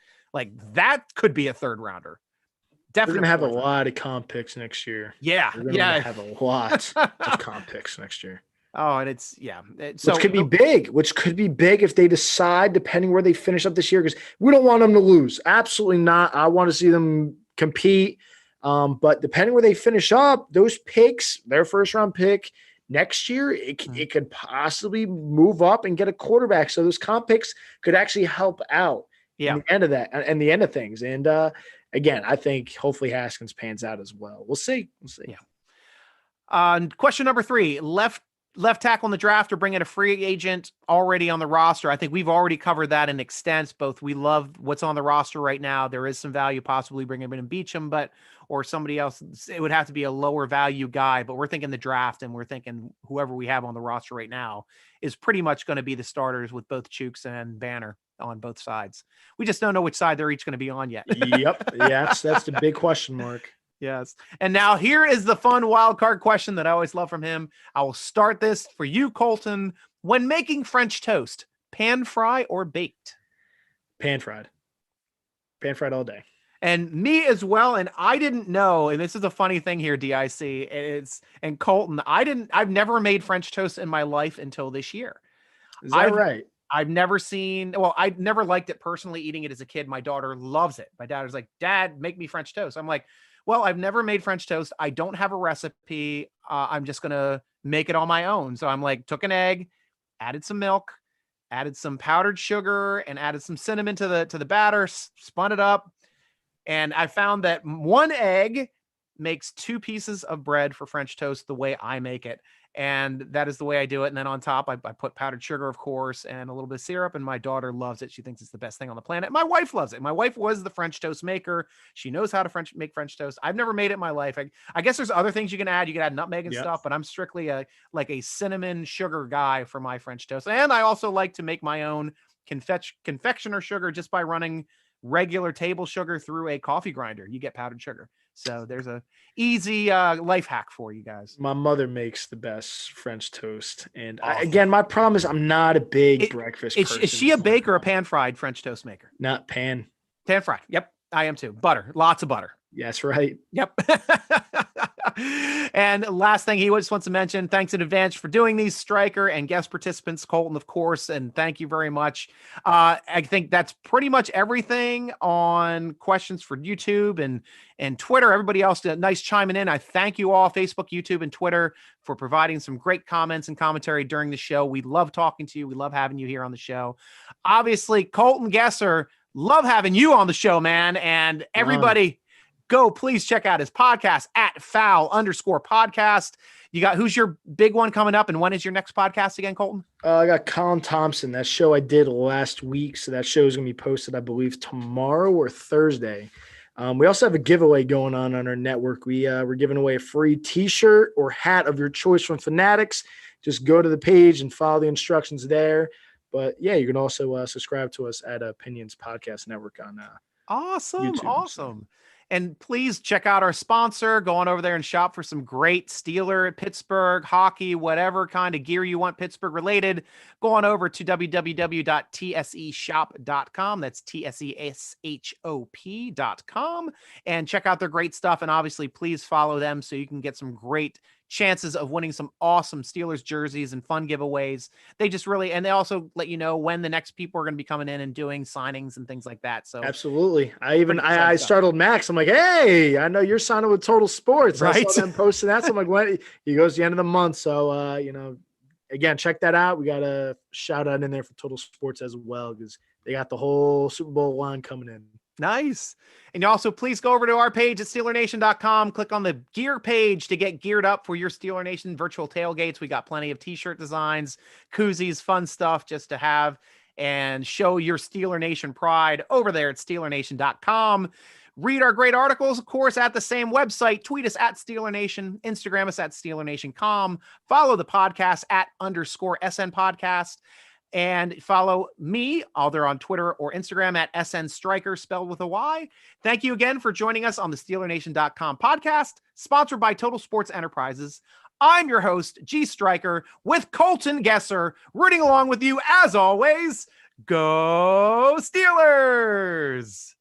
that could be a 3rd rounder. Definitely. We're going to have a lot of comp picks next year. Yeah. We're going to have a lot of comp picks next year. Oh, and it's which could be big if they decide, depending where they finish up this year, because we don't want them to lose. Absolutely not. I want to see them compete. But depending where they finish up, those picks, their first round pick next year, it could possibly move up and get a quarterback. So those comp picks could actually help out in the end of that and the end of things. And again, I think hopefully Haskins pans out as well. We'll see. Yeah. Question number 3, left tackle in the draft or bring in a free agent already on the roster. I think we've already covered that in extent. Both we love what's on the roster right now. There is some value possibly bringing him in and Beachum, or somebody else. It would have to be a lower value guy, but we're thinking the draft, and we're thinking whoever we have on the roster right now is pretty much going to be the starters with both Chooks and Banner on both sides. We just don't know which side they're each going to be on yet. Yep. Yes, that's the big question mark. Yes. And now here is the fun wild card question that I always love from him. I will start this for you, Colton. When making French toast, pan fry or baked? Pan fried all day. And me as well. And I didn't know, and this is a funny thing here, DIC, and Colton, I've never made French toast in my life until this year. Is that right? I've never I never liked it personally, eating it as a kid. My daughter loves it. My dad was like, Dad, make me French toast. I'm like, well, I've never made French toast. I don't have a recipe. I'm just going to make it on my own. So I'm like, took an egg, added some milk, added some powdered sugar, and added some cinnamon to the batter, spun it up. And I found that 1 egg makes 2 pieces of bread for French toast the way I make it. And that is the way I do it. And then on top, I put powdered sugar, of course, and a little bit of syrup. And my daughter loves it. She thinks it's the best thing on the planet. My wife loves it. My wife was the French toast maker. She knows how to make French toast. I've never made it in my life. I guess there's other things you can add. You can add nutmeg and stuff, but I'm strictly a cinnamon sugar guy for my French toast. And I also like to make my own confectioner sugar just by running regular table sugar through a coffee grinder. You get powdered sugar. So there's a easy life hack for you guys. My mother makes the best French toast. And again, my problem is I'm not a big breakfast person. Is she a bake or a pan-fried French toast maker? Not pan. Pan-fried. Yep, I am too. Butter. Lots of butter. That's right. Yep. And last thing he just wants to mention, thanks in advance for doing these, Stryker and guest participants, Colton, of course, and thank you very much. I think that's pretty much everything on questions for YouTube and Twitter. Everybody else, nice chiming in. I thank you all, Facebook, YouTube, and Twitter, for providing some great comments and commentary during the show. We love talking to you. We love having you here on the show. Obviously, Colton Gesser, love having you on the show, man. And everybody, go please check out his podcast at foul_podcast. You got, who's your big one coming up, and when is your next podcast again, Colton? I got Colin Thompson, that show I did last week. So that show is going to be posted, I believe, tomorrow or Thursday. We also have a giveaway going on our network. We're giving away a free t-shirt or hat of your choice from Fanatics. Just go to the page and follow the instructions there. But yeah, you can also subscribe to us at Opinions Podcast Network on awesome. YouTube. Awesome. And please check out our sponsor. Go on over there and shop for some great Steeler, Pittsburgh, hockey, whatever kind of gear you want Pittsburgh related. Go on over to www.tseshop.com. That's TSESHOP.com. And check out their great stuff. And obviously, please follow them so you can get some great chances of winning some awesome Steelers jerseys and fun giveaways. They just really, and they also let you know when the next people are going to be coming in and doing signings and things like that. So absolutely. I startled Max. I'm like, hey, I know you're signing with Total Sports. Right. I saw them posting that. So I'm like, when he goes the end of the month. So, again, check that out. We got a shout out in there for Total Sports as well, because they got the whole Super Bowl line coming in. Nice. And also, please go over to our page at SteelerNation.com. Click on the gear page to get geared up for your Steeler Nation virtual tailgates. We got plenty of t-shirt designs, koozies, fun stuff just to have and show your Steeler Nation pride over there at SteelerNation.com. Read our great articles, of course, at the same website. Tweet us at Steeler Nation. Instagram us at SteelerNation.com. Follow the podcast at _SN Podcast. And follow me either on Twitter or Instagram at SN_Stryker, spelled with a Y. Thank you again for joining us on the SteelerNation.com podcast, sponsored by Total Sports Enterprises. I'm your host, G.Stryker, with Colton Gesser, rooting along with you as always. Go Steelers!